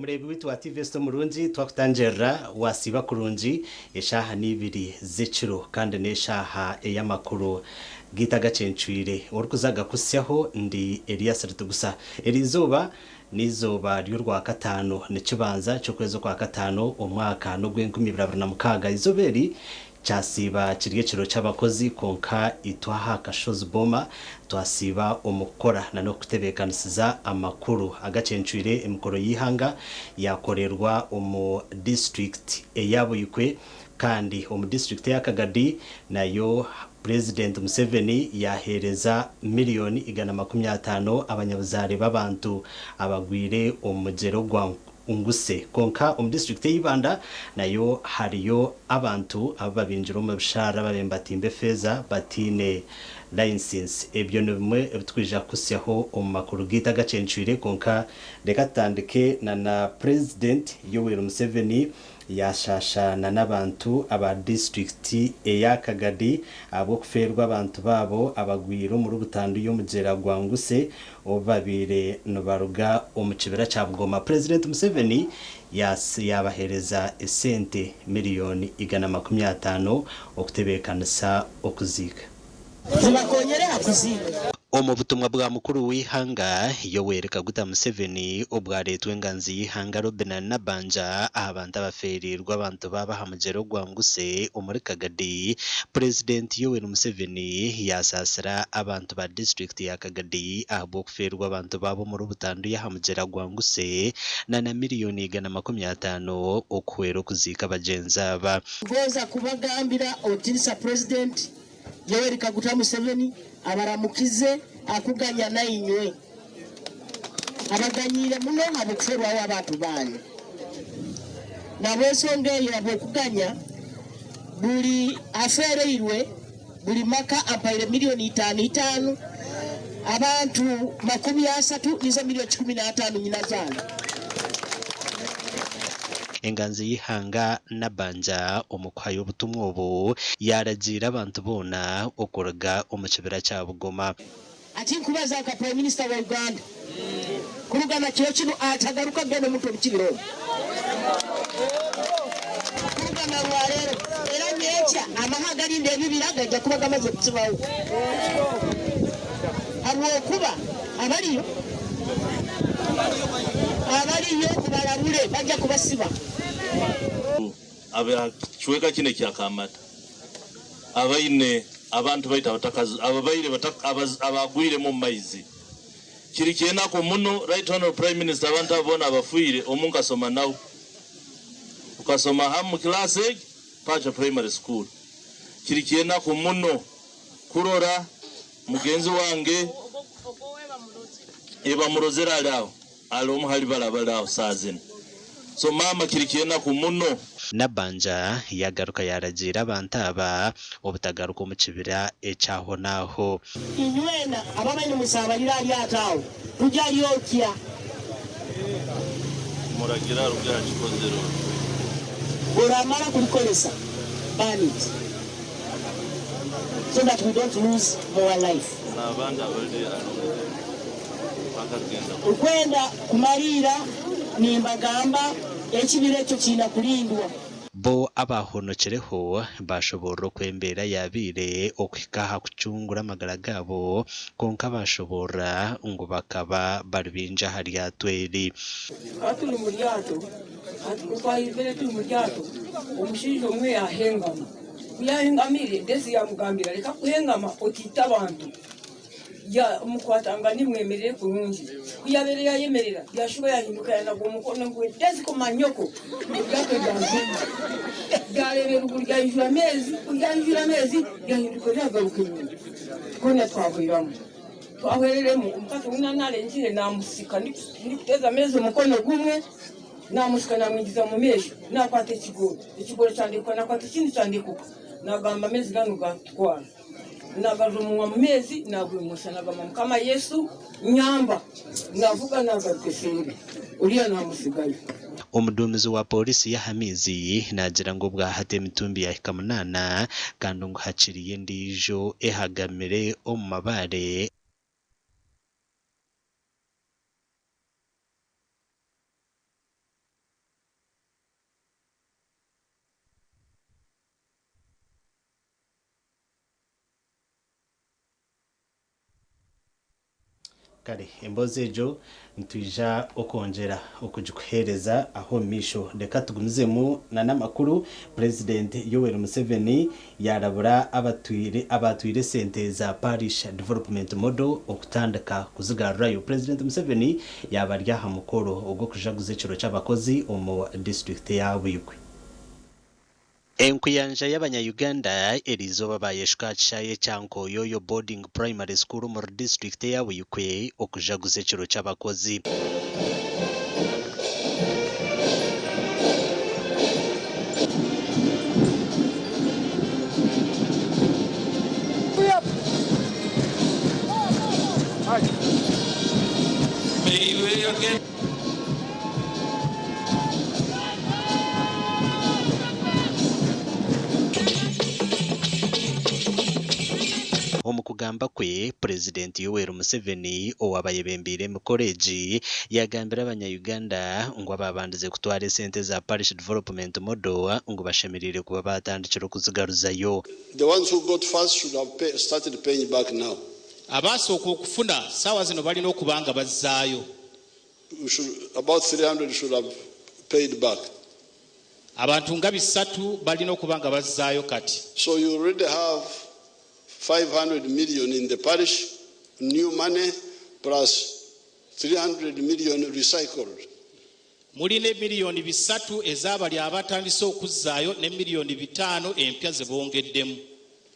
Umurebe witu wa TV sto murungi twakutangerera wasiba kurungi eshaha nibiri ziciro kandi neshaha eyamakuru gitaga cencwire urukuzaga kusyaho ndi Elias Rutugusa erizoba nizoba ry'urwa katano nikibanza cyo kwezi kwa katano umwaka no gw'2026 izoberi cyasiba kirye kiro cy'abakozi konka itwaha kashozi boma twasiba umukora na no kutebekanisiza amakuru agacencwire imikoro yihanga yakorerwa umu district eyabuyikwe kandi umu district ya Kagadi nayo President Museveni yahereza miliyoni 150 abanyabuzare b'abantu abagwire umugero gwa unguse konka district y'Ibanda nayo hariyo abantu ababinjira mu bishara babembatimbe feza batine license ebyo nimwe twija kusyaho makuru gita gacencwire konka reka tandike na President Yoweri Museveni yashashana n'abantu aba district eya Kagadi abo kuferwa abantu babo abagwiro muri butandu yo mugera gwanguse obabire no baruga omukibera cya Bugoma. President Museveni yabahereza esente miliyoni 150 okutebekanisa okuzika zibakonyere akuzika omubutumwa bwa mukuru w'ihanga Yoweri Kaguta Museveni obwaretwe nganzi y'ihanga Robina Nabanja abantu abaferirwa abantu baba hamugero gwanguse omuri Kagadi. President Yoweri Museveni yasasira abantu ba district ya Kagadi abo kuferwa abantu babo muri butandu ya hamugera gwanguse na miliyoni 150 okwero kuzika bagenza ba goza kubagambira otinisa President Yoweri Kaguta Museveni abaramukize akuganya nayinywe abaganyire muno abukferwa w'abantu banyu nabwesonge yabo kuganya buli afereirwe buli maka ampaire miliyoni 5 abantu 30 nizo miliyoni 15 nyina zana enganzi y'ihanga Nabanja omukwayo butumwa obo yaragira abantu bona okuraga omukibera cya Bugoma ati nkubaza ka Prime Minister wa Uganda kurugana kyo kino atagaruka gene muto bikibiro kurugana rwarero era nyecha amahagari ndebi biragaje kubaga maze kutsibaho abo kuba abariyo barabure bajya kubasiba abachweka kine kyakamata abaine abantu baita batakazi ababaire abagwire mu maizi kiri kiena ko muno right honorable prime minister abantu abona abafuire omunka soma nawo ukasoma hamu class pacha primary school kiri kiena ko muno kurora mugenzi wange eba murozera alawo alomu hali balabala usazina so mama kirikiena ku muno Nabanja yagaruka yaragira abantu aba obutagaruka mu kibira echaho naho inywena abamenye musabalira ali atawo tujali okya muragira rugya kikozero uramara kulikolesa banit so that we don't lose our life na banda balde ukwenda kumarira nimbagamba ekibire cyo kina kulindwa bo abahonokereho bashobora kwembera yabire okwikaha kucungura amagara gabo konka bashobora ngo bakaba baribinja hari atweri aturi mu ryato twayivere turi mu ryato umushinjo umwe yahengama kuyahengamire ndetse yamugambira reka kuhengama otita abantu ya mukwatanga nimwemerere kurungi kuyabere yayemerera yashuba yahinduka yanago umukono ngwe ndezi ko manyoko byato byanzima byarebera uburya yinjura amezi yahinduka yagaruka inyuma kone twavuyiramo twahereremo umukate w'inanare njire namusika ndi kuteza amezi umukono gumwe namusika namwigiza mu meshi nakwate ikigoro cyandikwa nakwate ikindi cyandikuka nagamba amezi gano gatwara nagarumu mu mezi nagwimusha nagama mukama Yesu nyamba navuga nagarukeshere uriya namusigaye omudumizi wa polisi ya Hamizi nagira ngo bwahate mitumbi ya Kamunana kandi ngo haciriye ndijo ehagamire omumabare kare emboze ejo ntwija okongera okujikuhereza aho misho reka tugumizemu na namakuru. President Yoweri Museveni yarabura abatwire sente za parish development model okutandika kuzigarurayo. President Museveni yabarya ha mukoro ogwo kujaguza ekiro cy'abakozi omu district ya Bwigwe. Enkuyanja y'abanya-Uganda erizoba bayeshka kishaye Kyankoyoyo boarding primary school mu district ya Bwigwe okujaguza ekiro cy'abakozi. Omukugamba kwe President Yoweri Museveni owabayebembire mu college yagambira abanya-Uganda ngo ababandize kutwara sente za parish development model ngo bashemerire kuba batandikira kuzigaruzayo. The ones who got first should have started paying back now. Abasooka okufuna sawa zino balina okubanga bazzaayo. About 300 should have paid back. Abantu nga 300 balina okubanga bazzaayo kati. So you already have 500 million in the parish, new money, plus 300 million recycled. Muline miliyoni 300 ezabali abatandise okuzzaayo ne miliyoni 5 empya ze bongeddemu.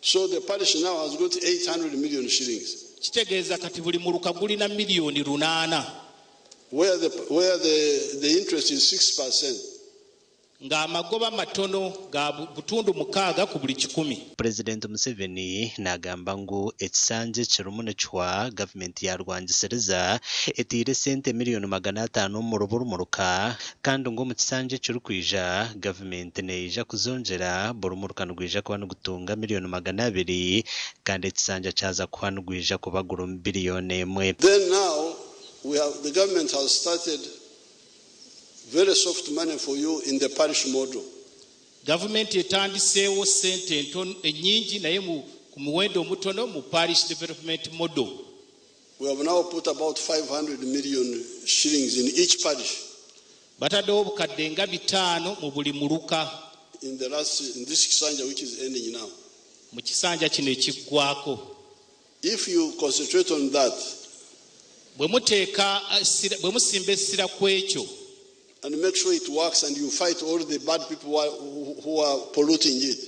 So the parish now has got 800 million shillings. Kitegeeza kati buli muluka gulina miliyoni 8. Where the interest is 6%. Nga amagoba matono ga butundu 6 ku buli 100. President Museveni nagamba ngu ekisanje kirumu nekiwa government yarwangisereza etire sente miliyoni 500 mu rubulumuruka kandi ngo mu kisanje kirukwija government neija kuzonjera burumuruka nugwija kuba nugutunga miliyoni 200 kandi ekisanje cyaza kuba nugwija kuba guru biliyoni 1. Then now the government has started very soft money for you in the parish model. Government etandiseewo sente enyingi naye ku muwendo omutono mu parish development model. We have now put about 500 million shillings in each parish. Bataddewo obukadde nga 5 mu buli muluka. In this kisanja which is ending now. Mu kisanja kino ekiggwako. If you concentrate on that, bwe musimba essira ku ekyo, and make sure it works and you fight all the bad people who are polluting it.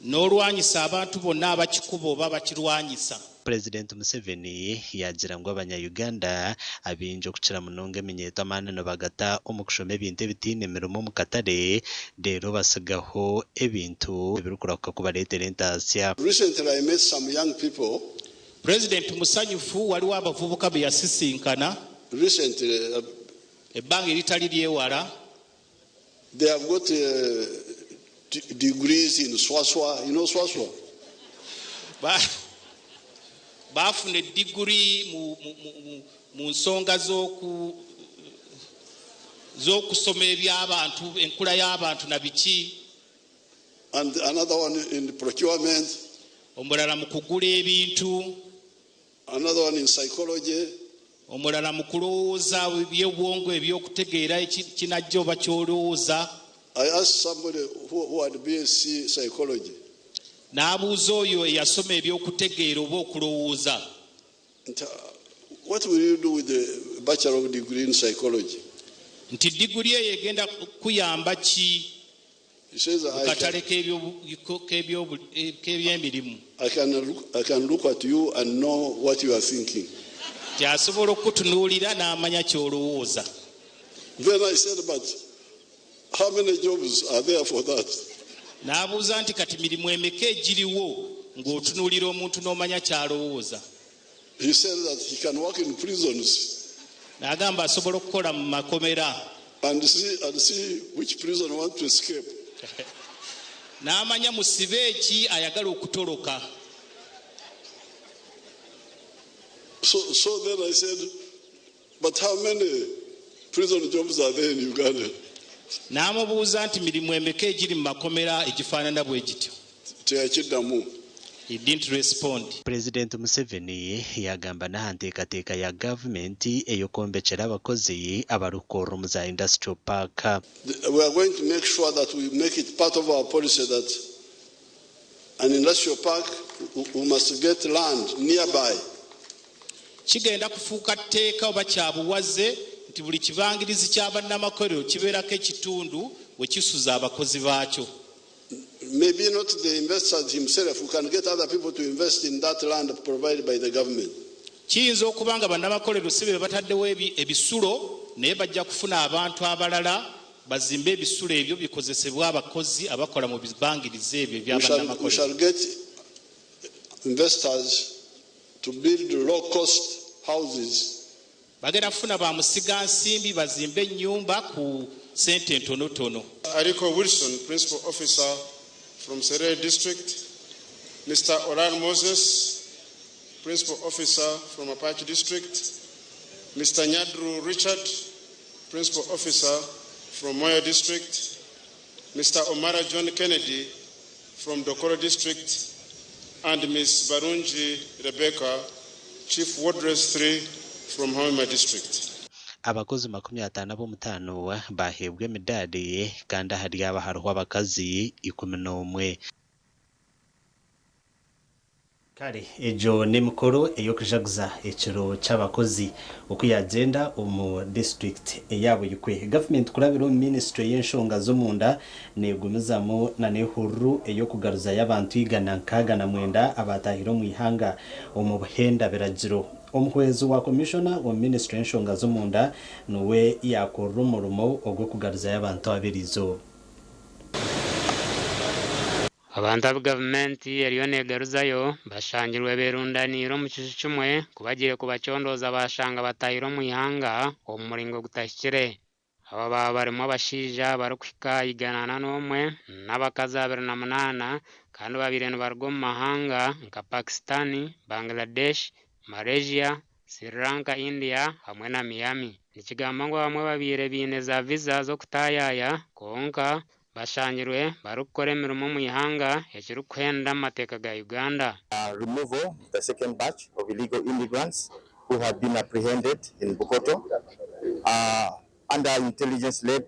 N'olwanyisa abantu bonna abakikuba oba bakirwanyisa. President Museveni yagira ngo abanya-Uganda abinje okukira munonga eminyeto amanene bagata omukushoma ebintu ebitine mirumu mu katare rero basigaho ebintu ebirukurakuka kubaletera entasya. Recently I met some young people. President musanyufu waliwo abavubuka be yasisinkana. Recently ebbanga eritali lyewala. They have got degrees in Swaswa. You know Swaswa? Bafuna degree mu nsonga z'okusoma eby'abantu, enkula y'abantu na biki. And another one in procurement. Omulala mu kugula ebintu. Another one in psychology. Omulala mu kulowooza eby'obwongo eby'okutegeera kinajja oba kyolowooza. I asked somebody who had BSc psychology. N'abuuza oyo eyasoma eby'okutegeera oba okulowooza. What will you do with the bachelor degree in psychology? Nti diguli eyo egenda kuyamba ki? He says, katale k'ebyemirimu. I can look at you and know what you are thinking. Kyasobola okutunuulira n'amanya ky'olowooza. Then I said, but how many jobs are there for that? N'abuuza nti kati mirimu emeka egiriwo ng'otunuulira omuntu n'omanya ky'alowooza. He said that he can work in prisons. N'agamba asobola okukola mu makomera. And see which prison wants to escape. N'amanya musibe ki ayagala okutoloka. So then I said, but how many prison jobs are there in Uganda? N'amubuuza nti mirimu emeka egiri mu makomera egifaanana bwe gityo. Teyakiddamu. he didn't respond. President Museveni yagamba n'ahanteekateeka ya gavumenti eyokwombekyera abakozi abarukora mu za industrial park. We are going to make sure that we make it part of our policy that an industrial park we must get land nearby. Kigenda kufuuka tteeka oba kyabuwaze nti buli kibangirizi ky'abannamakolero kibeerako ekitundu we kisuza abakozi baakyo. Maybe not the investor himself, we can get other people to invest in that land provided by the government. Kiyinza okuba nga bannamakolero si be bataddewo ebisulo naye bajja kufuna abantu abalala bazimbe ebisulo ebyo bikozesebwa abakozi abakola mu bibangirizi ebyo eby'abannamakolero. We shall get investors to build low-cost houses. Bagenda kufuna ba musigansimbi bazimbe ennyumba ku sente ntonotono. Ariko Wilson, Principal Officer from Serere District, Mr. Oral Moses, Principal Officer from Apache District, Mr. Nyadru Richard, Principal Officer from Moyo District, Mr. Omara John Kennedy from Dokoro District, and Ms. Barunji Rebecca, Chief Wardress 3 from Hoima District. Abakozi 55 bahebwe medali kandi hari abaharwa abakazi 11. Kare ejo ne mukoro eyokujaguza ekiro cy'abakozi okuyagenda omu district eyabo yikwe government kurabiro ministry y'enshonga zo munda negumizamo na nehuru eyokugaruza y'abantu igana nkaga na mwenda abatahiro mu ihanga omu buhenda biragiro. Omuhwezo wa commissioner wa ministry y'enshonga zo munda nuwe yakora umurumo ogwo kugaruza y'abantu abirizo. Abantu ba government yariyo negaruzayo bashangirwe berundaniro mu kizu kimwe kubagire kubacondoza bashanga batahiro mu ihanga omuringo gutashyikire. Aba baba barimo bashija barukwika iganana n'omwe n'abakazi 28 kandi babirene bargo mu mahanga nka Pakistani, Bangladesh, Malaysia, Sri Lanka, India hamwe na Miami. Nikigamba ngo bamwe babire bine za visa zo kutayaya konka bashangirwe barukore emirimo mu ihanga ekirukwenda amateka ga Uganda. Removal of the second batch of illegal immigrants who have been apprehended in Bukoto under intelligence-led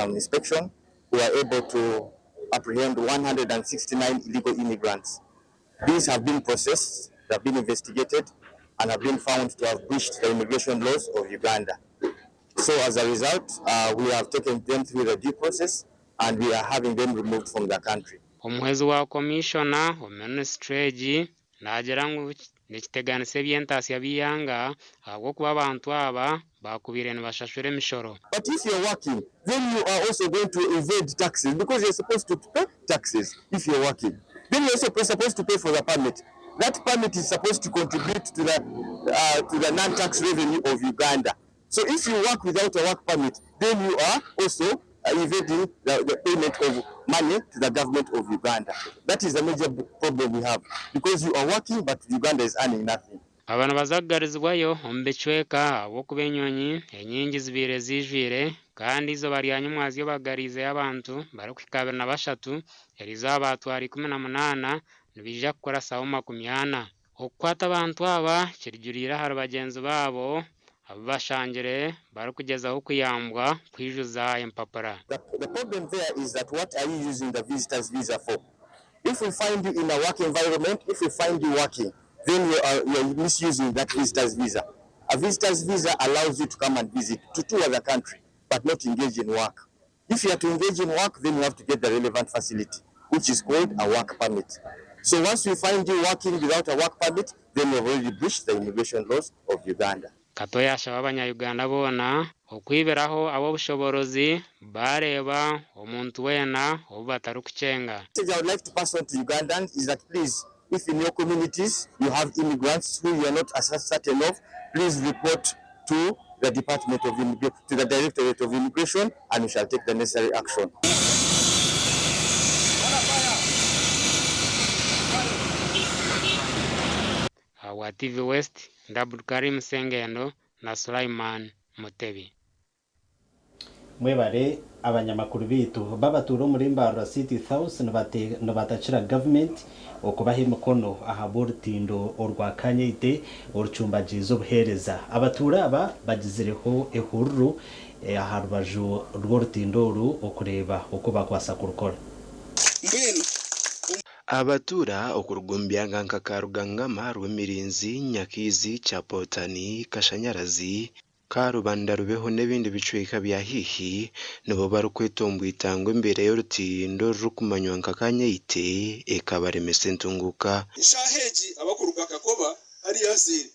inspection. We were able to apprehend 169 illegal immigrants. These have been processed, they have been investigated, and have been found to have breached the immigration laws of Uganda. So as a result, we have taken them through the due process and we are having them removed from the country. Omuhezi wa commissioner wa ministry nagerangu nikiteganise byentasi byanga ahubwo kuba abantu aba bakubire nibashashure emishoro. But if you're working, then you are also going to evade taxes because you're supposed to pay taxes if you're working. Then you're also supposed to pay for the permit. That permit is supposed to contribute to the non-tax revenue of Uganda. So if you work without a work permit, then you are also evading the payment of money to the government of Uganda. That is a major problem we have because you are working but Uganda is earning nothing. Abantu bazagarizwayo ombechweka abo kubenyonyi enyingi zibire zijwire kandi izo baryanyu mwazi yo bagarize y'abantu barukwikabira na bashatu eriza abantu ari 18 nibija gukora sawa 40 okwata abantu aba kirigirira har bagenzi babo abashangire barukugezaho kuyambwa kwijuza empapara. The problem there is that what are you using the visitors visa for? If we find you in a work environment, if we find you working, then you are misusing that visitors visa. A visitors visa allows you to come and visit, to tour the country, but not engage in work. If you are to engage in work, then you have to get the relevant facility, which is called a work permit. So once we find you working without a work permit, then you have already breached the immigration laws of Uganda. Katoya shabanya Uganda bona okwiberaho abo bushoborozi bareba omuntu wena obatarukucenga. I would like to pass on to Ugandans is that please, if in your communities you have immigrants who you are not certain of, please report to the Department of Immigration, to the Directorate of Immigration, and we shall take the necessary action. Our TV West, Ndabul Karim Sengendo na Sulaiman Mutebi. Mwebare abanyamakuru bitu babaturo muri Mbarara City House no batachira government okubaha emikono aha rutindo orwa Kanyaite orucumbagiza obuhereza abatura aba bagizireho ehururu aha rubaju rw'orutindo oru okureba uko bakwasa kurukora. Abatura okurugumbyanga nkakarugangama rw'emirinzi Nyakizi Chapotani Kashanyarazi Karubanda rubeho n'ebindi bicweka bya hihi nibo barukwetombuitangwa imbere y'orutindo rukumanywa nka Kanyaite ekabaremese ntunguka ishaheji abakuruka kakoba ari yazire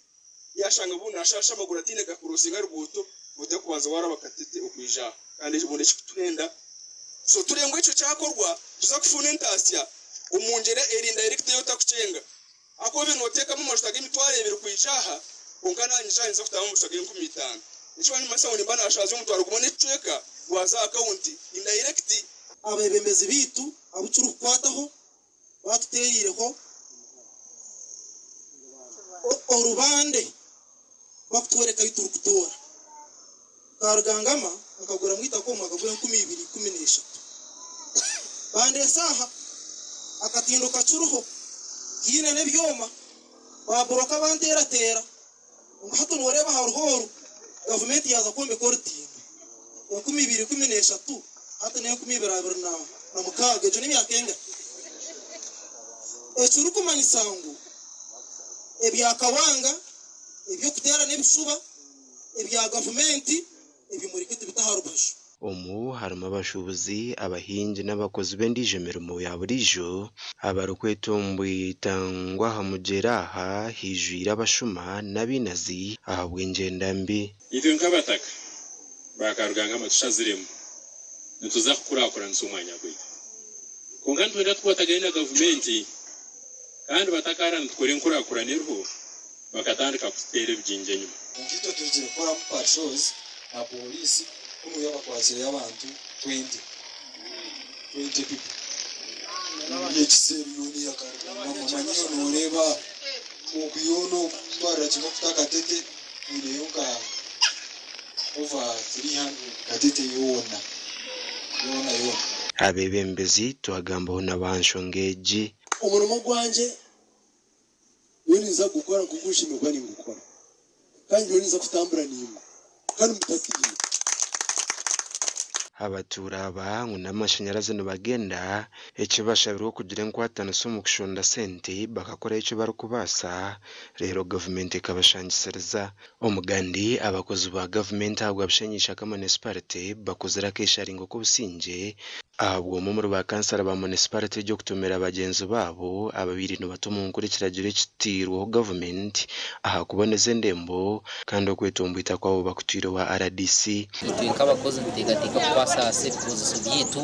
yashanga buna ashasha maguratine gakurusinga rwuto bute kubanza warabakatete okwijja kandi jibone chitwenda so turengwe ico cyakorwa tuzakufuna intasya umungere erinda direct yo takucenga ako bintu oteka mu mashtaga imitware ebiri kwijaha ongana nyijanze kutama mu mashtaga 15 nico ni masa uri bana ashaje umutwaro kubone cweka waza account indirect abebembezi bitu abucuru kwataho batuteireho orubande bakutwereka iturukutora karugangama akagura mwita ko mwakagura 2013 bande saha akatindo kacuruho kine nebyoma baboroka banteratera ngahato noreba haruhoru government yaza kombe kortindo 2013 hata ne 2022 na mukaga ejo nimyakenga ecuru kumanyisangu ebyakawanga ebyo kutera nebisuba ebya government ebimurikite bitaharubasho omu harimo abashubuzi abahingi n'abakozi b'endije mirimo ya burijo abarukwetombuitangwa hamugeraha hijwira abashuma n'abinazi ahabwa ingendambi itwe nk'abataka bakarugangama tushaziremo nituza kukurakura nsumwanya gwita konga ntwenda twatagenda government kandi batakarana tukore nkurakuranirho bakatandika kutera ebyinje nyuma nkito tuzire kwa patrols na polisi umu yabakwakira abantu 20 people yekiseri yoni yakarugangama manyo noreba okuyono twara kimo kutakatete ireyoka over 300 katete yona abebembezi twagambaho n'abanshongeji umurimo gwanje yoniza gukora kugushimirwa ni gukora kandi yoniza kutambura nimwe kandi mutakiye abatura abangu n'amashanyarazi nibagenda ekibashabirwa kugira enkwatano somu kushonda sente bakakora icyo barukubasa rero government ikabashangisiriza omugandi abakozi ba government ahubwo abashanyisha ka municipality bakozera kesharingo ko businje ahubwo mu ba kansara ba municipality ryo kutumira abagenzi babo ababiri no batuma nkurikira gire kitirwa government aha kuboneza ndembo kandi okwetombuita kwabo bakutiro wa RDC twinkabakozi ntegatika kwasase bikozese byitu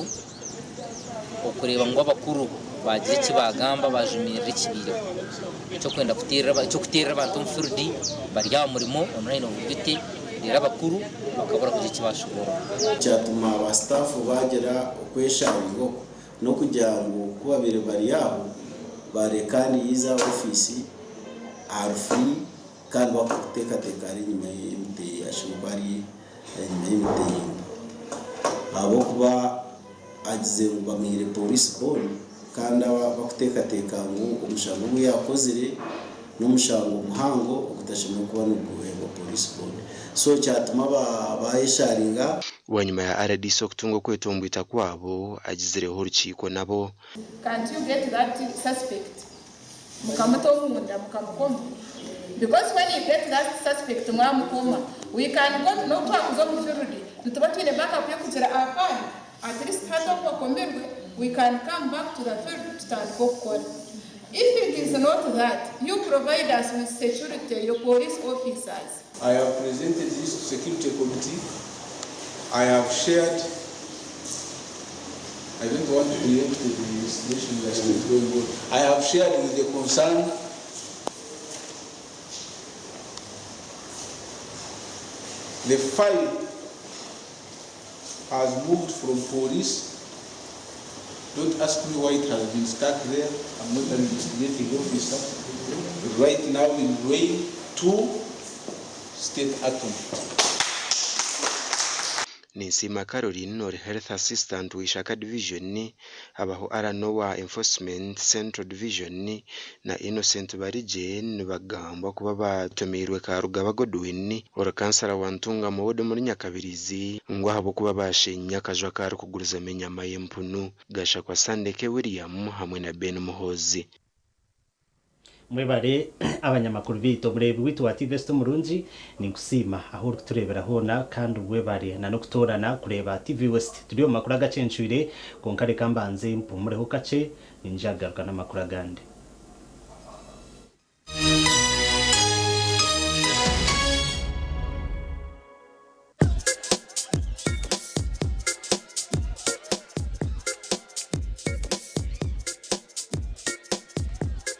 okureba ngo abakuru bagira kibagamba bajumirira ikibiro cyo kwenda kutirira abantu mfurdi barya murimo online ubwite rero abakuru bakabura kugira kibashobora cyatuma aba staff bagera kwesharingo no kugira ngo kubabere bari yabo barekani yiza office are free kandi bakuteka tekari nyuma y'imite ashobari nyuma y'imite abo kuba agize bamire police bone kandi bakuteka teka ngo umushango we yakozire n'umushango muhango ukutashimwe kuba n'uguhebo police bone so cyatuma bayesharinga wanyuma ya RDC okutunga kwetombuita kwabo agizireho urukiko nabo. Can't you get that suspect mukamutobunda mukamukoma? Because when you get that suspect muramukoma, we can go no twakuzo mufurudi tutuba twine backup yo kugira akana at least hata kwakomerwe we can come back to the field to stand for. If it is not that, you provide us with security, your police officers. I have presented this to security committee. I have shared. I don't want to preempt the investigation that is going on. I have shared with the concerned the file has moved from police. Don't ask me why it has been stuck there. I'm not an investigating officer. Right now in way to state attorney. Ninsima Caroline or Health Assistant w'Ishaka Division abaho Aranowa Enforcement Central Division na Innocent Barije nibagamba kuba batomirwe Karugaba Godwin or kansara wantunga mu wode muri Nyakabirizi ngo habo kuba bashenya akajwa kari kuguriza amenyama y'empunu gasha kwa Sandeke William hamwe na Ben Muhozi. Mwebare abanyamakuru bito burebi witu wa TV Sto Murunji ni kusima aho turebera hona kandi webare na nokutorana kureba TV West turiyo makuru agacencuire konkare kambanze mpumureho kace ninjagaruka na makuru agande.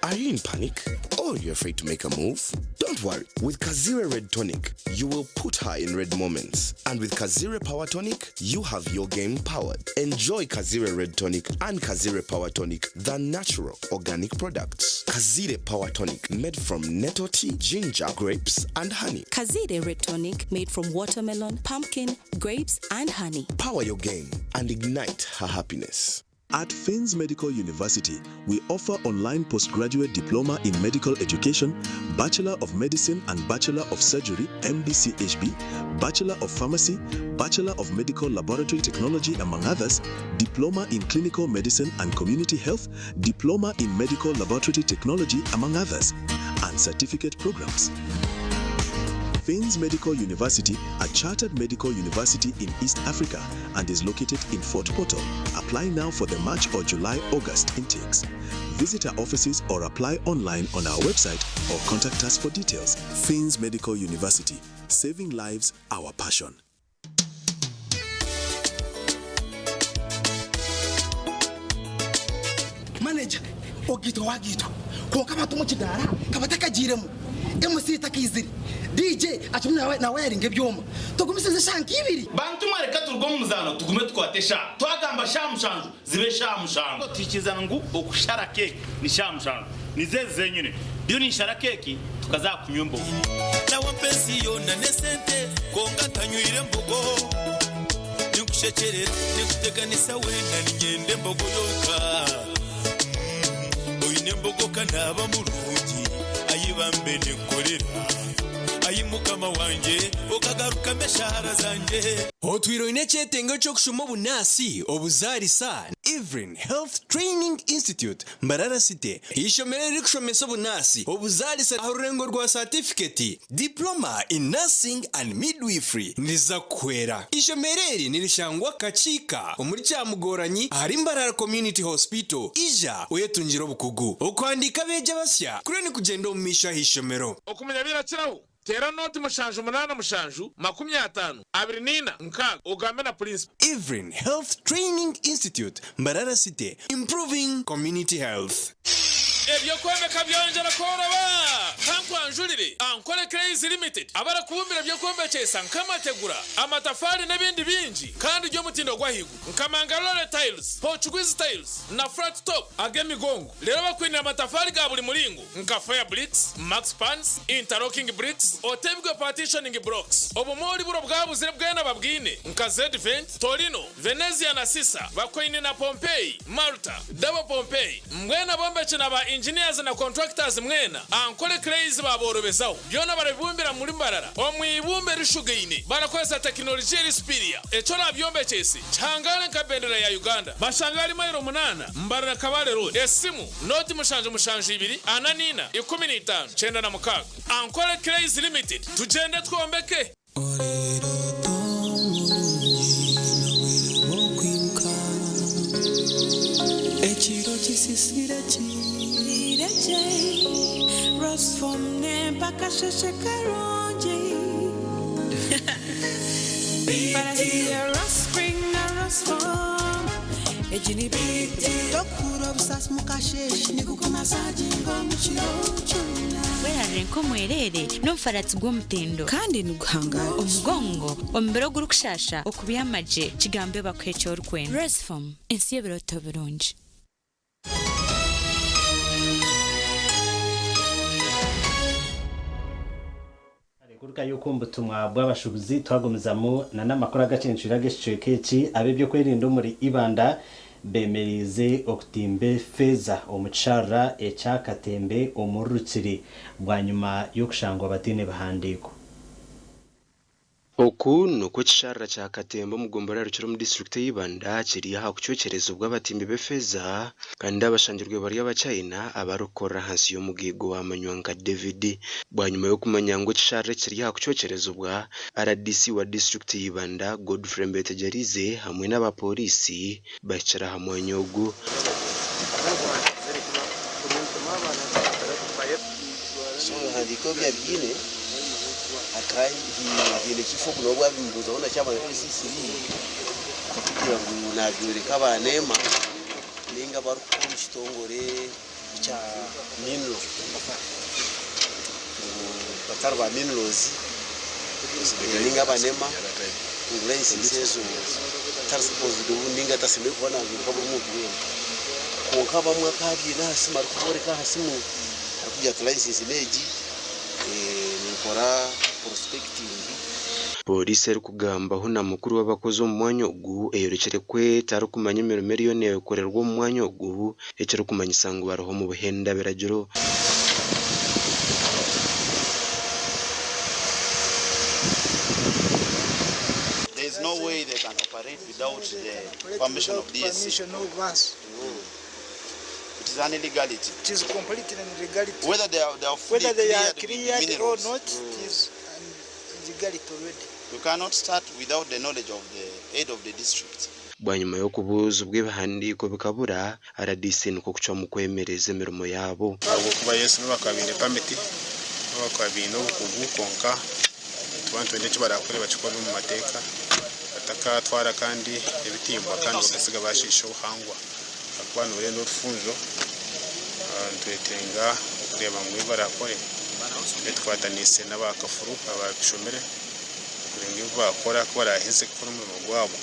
Are you in panic? Or you're afraid to make a move? Don't worry. With Kazire Red Tonic, you will put her in red moments. And with Kazire Power Tonic, you have your game powered. Enjoy Kazire Red Tonic and Kazire Power Tonic, the natural organic products. Kazire Power Tonic, made from nettle tea, ginger, grapes, and honey. Kazire Red Tonic, made from watermelon, pumpkin, grapes, and honey. Power your game and ignite her happiness. At Fins Medical University, we offer online postgraduate diploma in medical education, Bachelor of Medicine and Bachelor of Surgery, MBCHB, Bachelor of Pharmacy, Bachelor of Medical Laboratory Technology, among others, Diploma in Clinical Medicine and Community Health, Diploma in Medical Laboratory Technology, among others, and certificate programs. Fins Medical University, a chartered medical university in East Africa and is located in Fort Portal. Apply now for the March or July-August intakes. Visit our offices or apply online on our website or contact us for details. Fins Medical University, saving lives, our passion. Manager, Ogito Wagito, Kokamato Chidara, Kabataka Jiremu, MC Takiziri. DJ atumna na wearing ebyoma tugumisize shanki ibiri bantu mareka turgomuzano tugume twatesha twagamba shamushanju zibe shamushanju tikizana ngu okushara keke ni shamushanju nizeze nyine byo ni shara keke tukaza kunyumba na wapenzi yona nesente konga tanywire mbogo nikushekerera nikuteganisa wenda ningende mbogo yoka oyine mbogo kanaba murugi ayibambe nekorera ayimukama wanje okagaruka meshahara zanje otwiro inecyetengo cyo kushuma bunasi obuzarisa Ivrin Health Training Institute Mbarara City ishomere rikushomesa bunasi obuzarisa arurengo rwa certificate diploma in nursing and midwifery niza kwera ishomereri nirishangwa kachika omuri cyamugoranyi ari Mbarara Community Hospital ija oyetunjiro bukugu okwandika beje basya kureni kugenda omisha hishomero okumenya birakiraho tera noti mushanju munana mushanju 50 abiri nkaga ugambe na principal. Ivrin Health Training Institute Mbarara City, improving community health. Ebyo kwemeka byonjera koroba kankwanjulire ankole Crazy Limited abara kubumbira byo kombekesa nkamategura amatafari n'ebindi bingi kandi ryo mutindo gwahigu nkamangalore tiles, Portuguese tiles na flat top agemigongo lero bakwinira amatafari ga buli mulingo nka fire bricks, max pans, interlocking bricks, otebwe partitioning blocks obumoli buro bwabuzire bwena babwine nka Z-Vent, Torino, Venezia na Sisa bakwinira na Pompeii, Malta, Double Pompeii mwena bombeche na ba engineers na contractors mwena ankole Crazy baborobezaho byona barabibumbira muri Mbarara omwibumbe rishugeine barakwesa technology rispiria eco nabyombecyese cyangane nka bendera ya Uganda bashangari mayiro 8 Mbarara Kabale road esimu noti mushanje 2 ananina 15 cyenda na mukaga ankole Crazy Limited tugende twombeke Echiro chisisire chireche Rose from Nempaka Shekaronje Para see a rose spring na rose farm Ejini biti Dokuro bisas mukashesh Nikukuma sajingo muchirochuna Werare nko mwerere n'umfaratsi gw'omutendo kandi nuguhanga omugongo ombero gurukushasha okubiyamaje kigambe bakwecho rukwenda Resform ensiye biroto birungi kuruka yuko mbutumwa bw'abashubuzi twagomezamo na namakora gacenshira geshekeki abebyo kwirinda muri ibanda bemerize okutimbe feza omucara ecyakatembe omurukiri bwanyuma yo kushangwa batine bahandiko oku nuko kisharra cya katembo mugombora rukiro mu district y'Ibanda kiri aha kucyokerezo bw'abatimbi befeza kandi abashangirwe bari abachina abarukora hasi yo mugigo wa Manywanga David bwanyuma yo kumanya ngo kisharra kiri aha kucyokerezo bwa RDC wa district y'Ibanda Godfrey Mbetejarize hamwe n'abapolisi bacara hamwe nyogu handiko bya byine akai hile kifo kuno bwa bimbuza ona chama sisi kugira ngo nabyore kabanema ninga baru kubishitongore cha minlo batarba minlozi ninga banema nglensi sezo tarsupozi do ninga tasime kubona ngabo mu bwene ko kaba mwakadi na simar kubore ka hasimu akuja license neji nikora prospecting polisi ari kugamba huna mukuru w'abakozi mu mwanya ugu eyorekere kwe tari kumanya miliyoni yakorerwa mu mwanya ugu ekere kumanya isango baraho mu buhenda beragiro there is no way they can operate without the permission of DSC. It is an illegality. It is completely an illegality. Whether they are cleared or not, it is an illegality already. You cannot start without the knowledge of the head of the district. bwanyuma yo kubuza ubw'ibahandi ko bikabura RDC nuko kuca mu kwemereza imirimo yabo abo kuba Yesu n'abakabine pamiti n'abakabine no kugukonka tubantu ndetse barakore bacikwa mu mateka ataka twara kandi ibitimbwa kandi bakasiga bashisha uhangwa akwana ure no rufunzo twetenga kureba ngo barakore betwatanise n'abakafuru ababishomere kurenga bakora ko baraheze kuri mu rwabo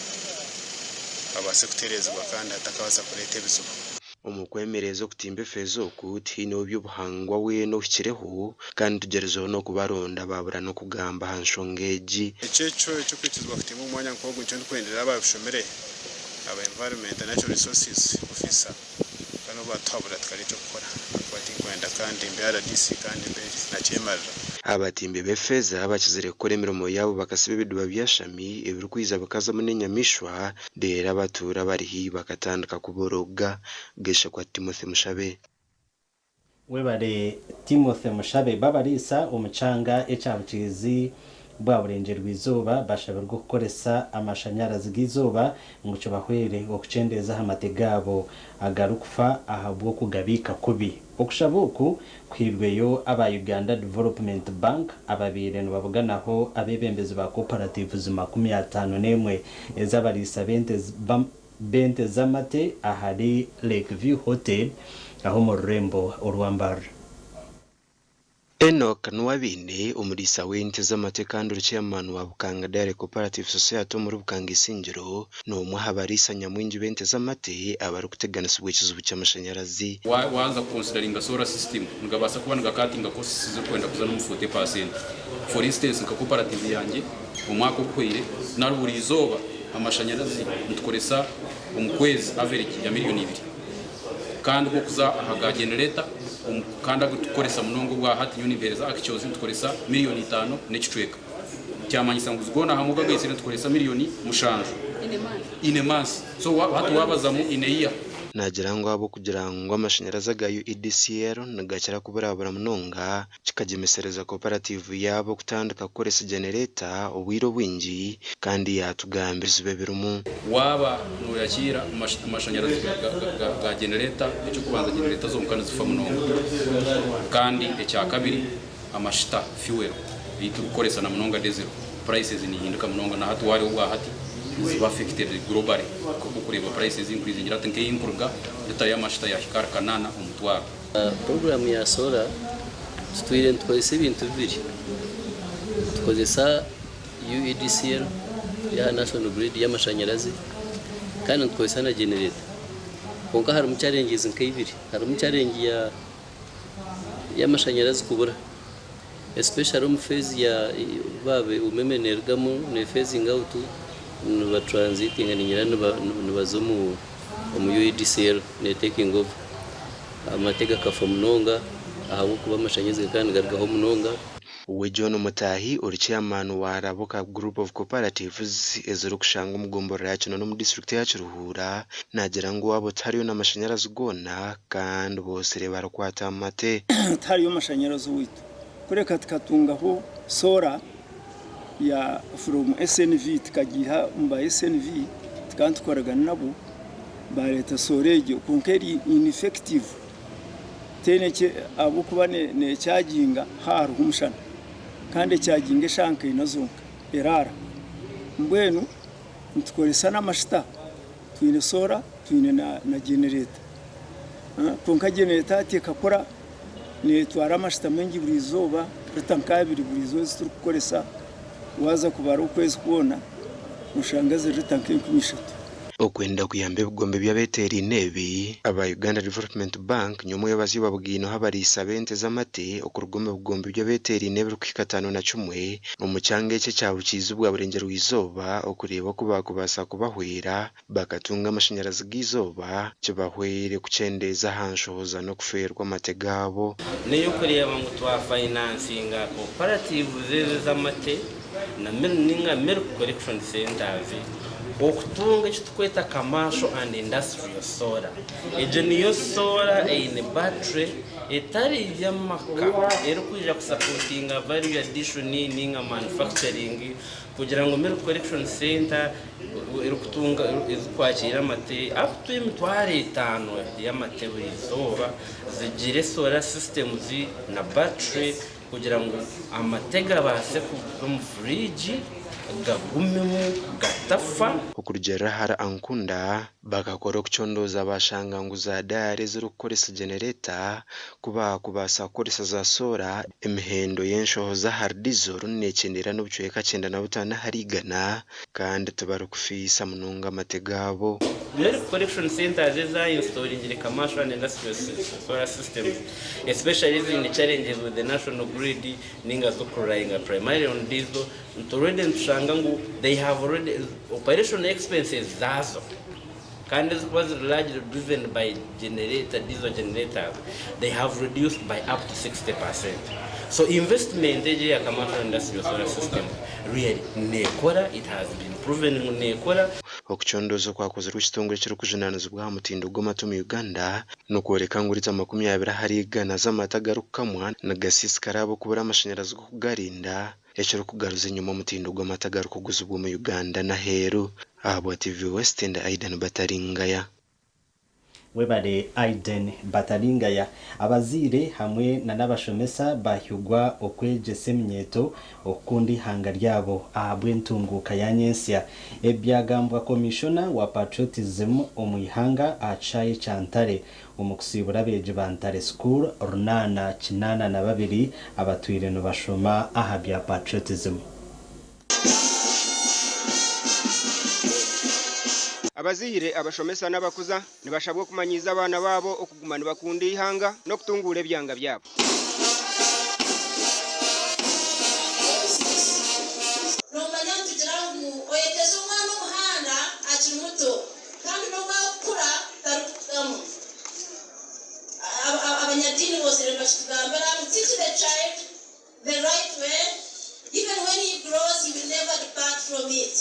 abasekterezwa kandi atakabaza kurete bizuba umukwemerezo kutimbe fezo kuti no by'ubuhangwa we no kireho kandi tugerezo no kubaronda babura no kugamba hanshongeji icyeco cyo kwitizwa kutimba umwanya nkogo cyo kwendera ababishomere aba environment natural resources officer kano batabura twari cyo gukora kwati kwenda kandi mbere RDC kandi mbere na cyemarra abatimbe befeza bakizire kore imirimo yabo bakasibe biduba byashami ebirukwiza bakaza munenyamishwa dera batura barihi bakatandika kuboroga gesha kwa Timothy Mushabe webare Timothy Mushabe babarisa umucanga ecabucizi bwa burengerwa izuba bashabirwa gukoresa amashanyarazi gizuba ngo cyo bahwere okucendeza amategabo agarukufa ahabwo kugabika kubi okushabuku kwirweyo aba Uganda Development Bank ababire no bavuganaho abebembezi ba cooperative zima 51 ezabarisa bente zamate ahari Lakeview Hotel aho mu Rembo urwambara Enoch Nwabine umurisa w'ente z'amatekano chairman wa Bukanga Dairy Cooperative Society muri Bukanga Isingiro no muhabarisa nyamwinji bente z'amate abari kutegana subwekizo bucyamashanyarazi waza considering solar system ngabasa kuba ngakatinga ko sizo kwenda kuzana mu 40%. For instance nka cooperative yanjye umwaka ukwire naruburi izoba amashanyarazi ntukoresa umukwezi average ya miliyoni 2 kandi ko kuza ahaga generator kandi gukoresa munongo bwa hati universe akichozi tukoresa miliyoni 5 n'ikicweka cyamanyisa ngo uzgona hamuga gese tukoresa miliyoni mushanju in a month so watu wabazamu in a year nagira ngo abo kugira ngo amashanyarazi agayo EDCR nagakira kubarabara munonga kikagemesereza cooperative yabo kutandika gukoresa generator ubwiro bwinji kandi yatugambiriza bebirumu waba no yakira amashanyarazi ga generator icyo kubanza generator zo mukana zifa munonga kandi icya kabiri amashita fuel bitu gukoresa na munonga diesel prices ni hinduka munonga na hatu wari ubwa hati ziba affected globally kuko kureba prices increase ngira tanke impurga data ya mashita ya hikara kanana umutwaro program ya solar twire twaise ibintu bibiri tkozesa UEDCL ya national grid y'amashanyarazi kandi tkozesa na generator konka hari mu challenges nk'ibiri hari mu challenge ya y'amashanyarazi kubura especially mu phase ya babe umemenergamo ne phasing out no transiting ni nyirano bazomu mu UEDCL ne taking over amatega kafa munonga aho kuba amashanyarazi kandi gargaho munonga. we John Mutahi uri chairman wa Raboka Group of Cooperatives ezuru kushanga umugombora yacu no mu district ya Kiruhura nagira ngo abo tariyo n'amashanyarazi gona kandi bose re barakwata amate tariyo amashanyarazi witu kureka tukatungaho solar ya from SNV tukagiha mba SNV tukantukoraga nabo ba leta soreje konkeri ineffective teneke abo kuba ne cyaginga haru humshana kandi cyaginge shanke inazonka erara mbwenu ntukoresa n'amashita twine solar twine na generator konka generator tekakora ne twara amashita mengi buri zoba rutankabiri buri zozi turukoresa waza kubara ukwezi kubona mushangaze rutanke 13 okwenda kuyambe bugombe byabeteri nebi aba Uganda Development Bank nyomo yabazi babugino habari isabente z'amate okurugombe bugombe byabeteri nebi rukikatano na 10 mu mucyange cye cyabukiza ubwa burengero wizoba okureba ko bakubasa kubahwera bakatunga amashanyarazi gizoba cyo bahwere kucendeza hanshoza no kuferwa amategabo neyo kureba ngo twa financing cooperative z'amate na ninga milk collection centers okutunga ekitukweta commercial and industrial solar ejo niyo solar eine battery etari yamaka ero kuja kusupportinga value addition ninga manufacturing kugira ngo milk collection center ero kutunga kwakira amate up to 5 y'amate buri zoba zigire solar systems na battery kugira ngo amatega base kuva mu fridge gagumemu gatafa okurugera hara ankunda bakakora kuchondoza bashanganguza dare zirukoresa generator kuba kubasa koresa za solar emihendo yenshoza hardizoro necendera no bucweka 95 harigana kandi tubarukufisa mununga mategabo milk collection centers are installing commercial and industrial solar systems, especially in the challenges with the national grid, ninga zokuringa primarily on diesel. They have already operational expenses zazo. Candidates was largely driven by diesel generators. They have reduced by up to 60%. So investment in the commercial industrial solar system really nekora, it has been proven nekora. Okuchondozo kwakoze ruchitongwe chiri kuzvinanizo bwa mutindo gomatu mu Uganda no koreka ngurita 20 harigana zamatagarukamwa na gasisi karabo kubura amashanyarazi kugarinda echero kugaruza nyuma mutindo gomatagaru kuguzubwa mu Uganda na heru abo TV West and Aidan Bataringaya webare Aiden Bataringaya abazire hamwe na nabashomesa bahyugwa okweje semnyeto okundi hanga ryabo ahabwe ntunguka ya nyensia ebyagambwa commissioner wa patriotism omuyihanga achaye chantare umukusibura beje bantare school runana kinana na babiri abatwire no bashoma ahabya patriotism abazire abashomesa n'abakuza nibashabwe kumanyiza abana babo okugumana bakundi ihanga no kutungura ebyanga byabo abanyadini bose bashitugambira teach the child the right way even when he grows he will never depart from it.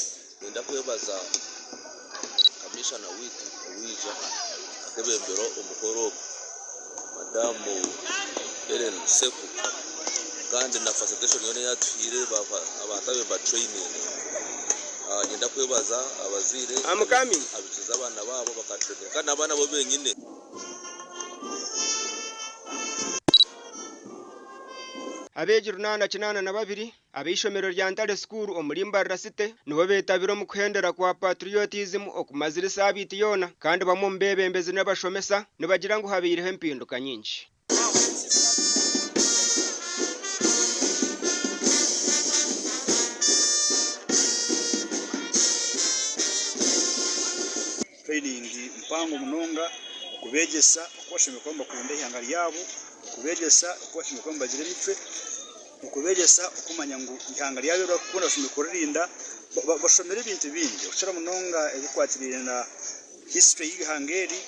Ndakwebaza kamishana witu uwija akebembero umukoro madamu Ellen Seku kandi na facilitation yone yatwire abantu ba training ngenda kwebaza abazire amukami abikiza abana babo bakatraining kandi abana bo benyine abeje runana kinana na babiri abishomero rya Ntare school omulimba rasite nibo betabiro mu kuhendera kwa patriotism okumazira sabiti yona kandi bamumbebembeze n'abashomesa nibagira ngo habireho impinduka nyinshi training mpango munonga kubegesa kwashimye kwamba kunde ihanga ryabo kubegesa kwashimye kwamba bagire mitwe ukubegesa ukumanya ngo ihanga ryabe bakunda bashimye kuririnda bashomera ibintu bindi ushara munonga ebikwatiriye na history y'ihangeri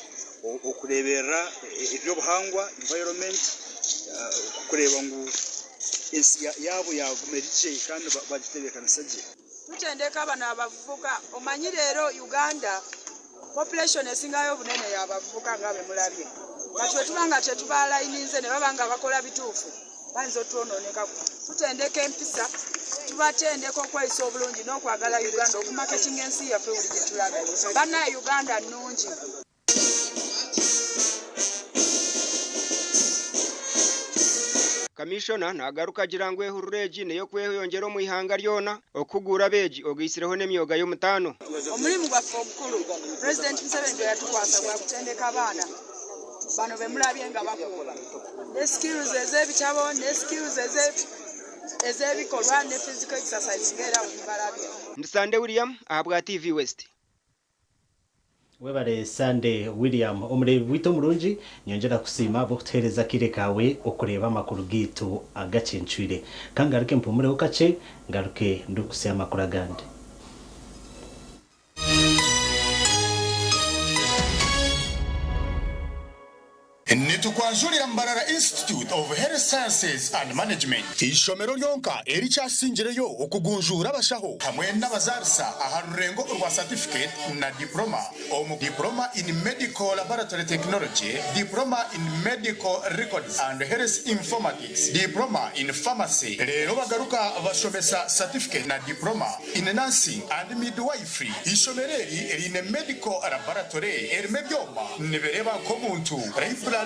okurebera ibyo buhangwa environment kureba ngo isi yabo yagumerije kandi bagitebekana saje tutendeka abana abavuka omanyi rero Uganda population esingayo bunene yabavuka ngabe mulabye batwe tubanga tetubala ininze ne babanga bakola bitufu banzo twononeka tutendeka empisa tubatendeka okwesa obulungi n'okwagala Uganda okumarketing ensi yaffe buli gye tulaga bana Uganda nnungi. Kamishona nagaruka jirangwe hurureji neyo kweyongera mu ihanga ryona okugura beji ogisireho nemyoga yo mutano omulimu gwaffe omukulu President Museveni yatukwasa gwa kutendeka abana bano bemulabye nga bakola ne skills ez'ebitabo ne skills ez'ebikolwa ne physical exercise ngera mubalabye. Ndisande William ahabwa TV West. Webare Sande William omurebi wito murungi nyongera kusima bokutereza kire kawe okureba amakuru gitu agacencwire kangaruke mpumure ukace ngaruke ndukusia amakuru agande. Nitukwanjulira Mbarara Institute of Health Sciences and Management. Ishomero lyonka ericyasingireyo okugunjura abashaho hamwe n'abazarisa aharurengo urwa certificate na diploma diploma in medical laboratory technology, diploma in medical records and health informatics, diploma in pharmacy. Rero bagaruka bashomesa certificate na diploma in nursing and midwifery. Ishomereri erine medical laboratory erime byoma nibereba ko muntu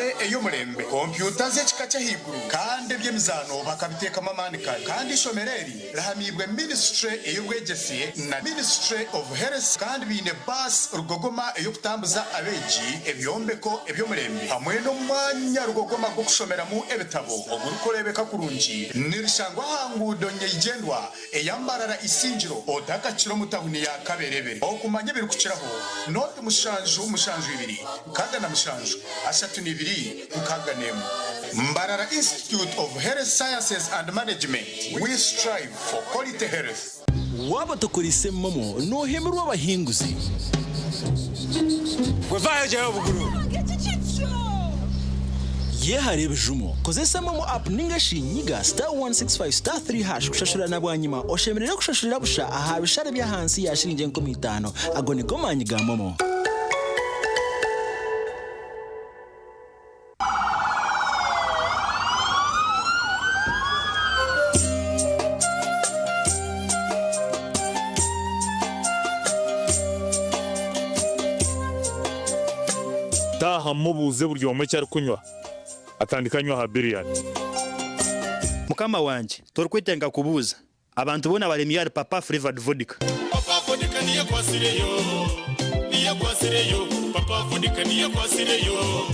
eyomurembe computer z'ekikaca higuru kandi byemizano bakabiteka mamanika kandi shomereri rahamibwe ministry eyobwegesiye na ministry of health kandi bine bus rugogoma eyokutambuza abeji ebyombeko ebyomurembe hamwe no mwanya rugogoma go kushomera mu ebitabo ogurukorebeka kurungi nirishangwa hangudo nyegendwa eyambarara isingiro otakaciro mutahuni ya kaberebere okumanye birukukiraho note mushanju ibiri kaga na mushanju ashatu nibiri ukaganemu. Mbarara Institute of Health Sciences and Management. We strive for quality health. Waba tukurise momo no hemuru w'abahinguzi. Gwevayo jayo buguru. Ye harebe jumo kozesa momo app ningashinyiga *165*3# kushashura nabwanyima oshemerera kushashurira busha aha bishare bya hansi yashirinje nko 5 agone komanyiga momo. Taha mubuze buryo omwe cyari kunywa atandikanywa ha biriyani mukama wanje torkwitenga kubuza abantu bona baremiyari papa flavored vodka niye kwasireyo papa vodka niye kwasireyo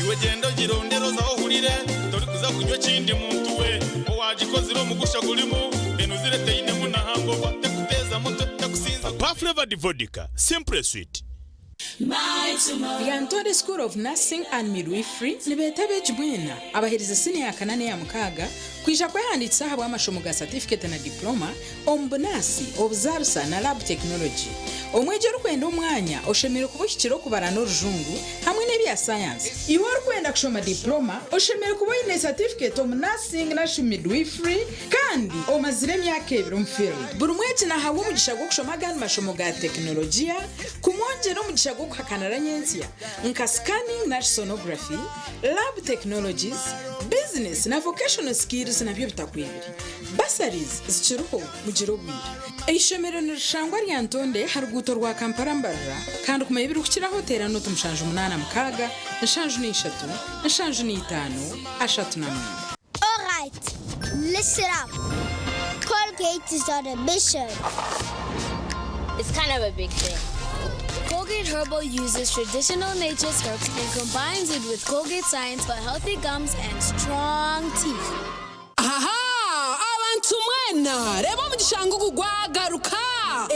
iwe gendo girondero zaho hurire tori kuza kunywa kindi muntu we owagikoziro mugusha gurimo benuzirete ine munahango batekuteza muto takusinza papa flavored vodka simple sweet. Yantore School of Nursing and Midwifery nibetabe jibwena abahereza sini ya kanane ya mukaga kwisha kwehanditsa habwa amashomo ga certificate na diploma ombunasi obuzarsa na lab technology omwejero kwenda umwanya oshemere kubushyikiro kubara no rujungu hamwe n'ebya science iwe kwenda kushoma diploma oshemere kuboyine certificate of nursing na midwifery kandi omazire myaka 2 mfield buri mwete na hawo mugisha gwo kushoma gan mashomo ga teknolojia kumwongera umugisha gwo kuhakanara nyensia nka scanning na sonography lab technologies business na vocational skills na byo bitakwibiri basaries zichiruho mugiro bwira eishomero nirishangwa ryantonde haruguto rwa Kampala Mbarara kandi kumayibiri kukiraho terano tumushanju 8 mukaga nshanju ni 3 nshanju ni 5 ashatu na 4. All right, listen up. Colgate is on a mission. It's kind of a big thing. Colgate Herbal uses traditional nature's herbs and combines it with Colgate Science for healthy gums and strong teeth. Aha! Abantu tumwena reba mu gishangugu gwagaruka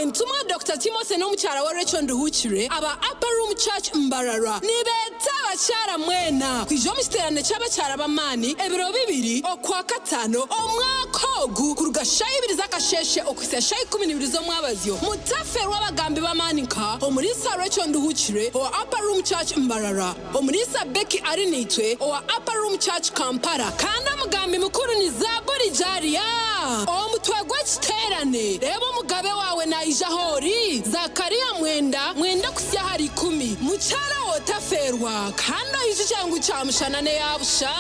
entumwa Dr. Timothy no mucyara wa Rachel Nduhukire aba Upper Room Church Mbarara nibeta abacyara mwena kwijo miterane cy'abacyara bamani ebiro bibiri okwa katano omwakogu kurugashayi ibiri zakasheshe okwiseshayi 12 zo mwabazyo mutafero w'abagambi bamanika omurisa Rachel Nduhukire o Upper Room Church Mbarara omurisa Becky Arinitwe o Upper Room Church Kampala kandi mugambi mukuru ni Zaburi Jaria omutwagwa kiterane reba mugabe wawe na ijahori Zakaria mwenda kusya hari 10 mucyara wotaferwa kandi ije cyangu cyamushanane yabusha.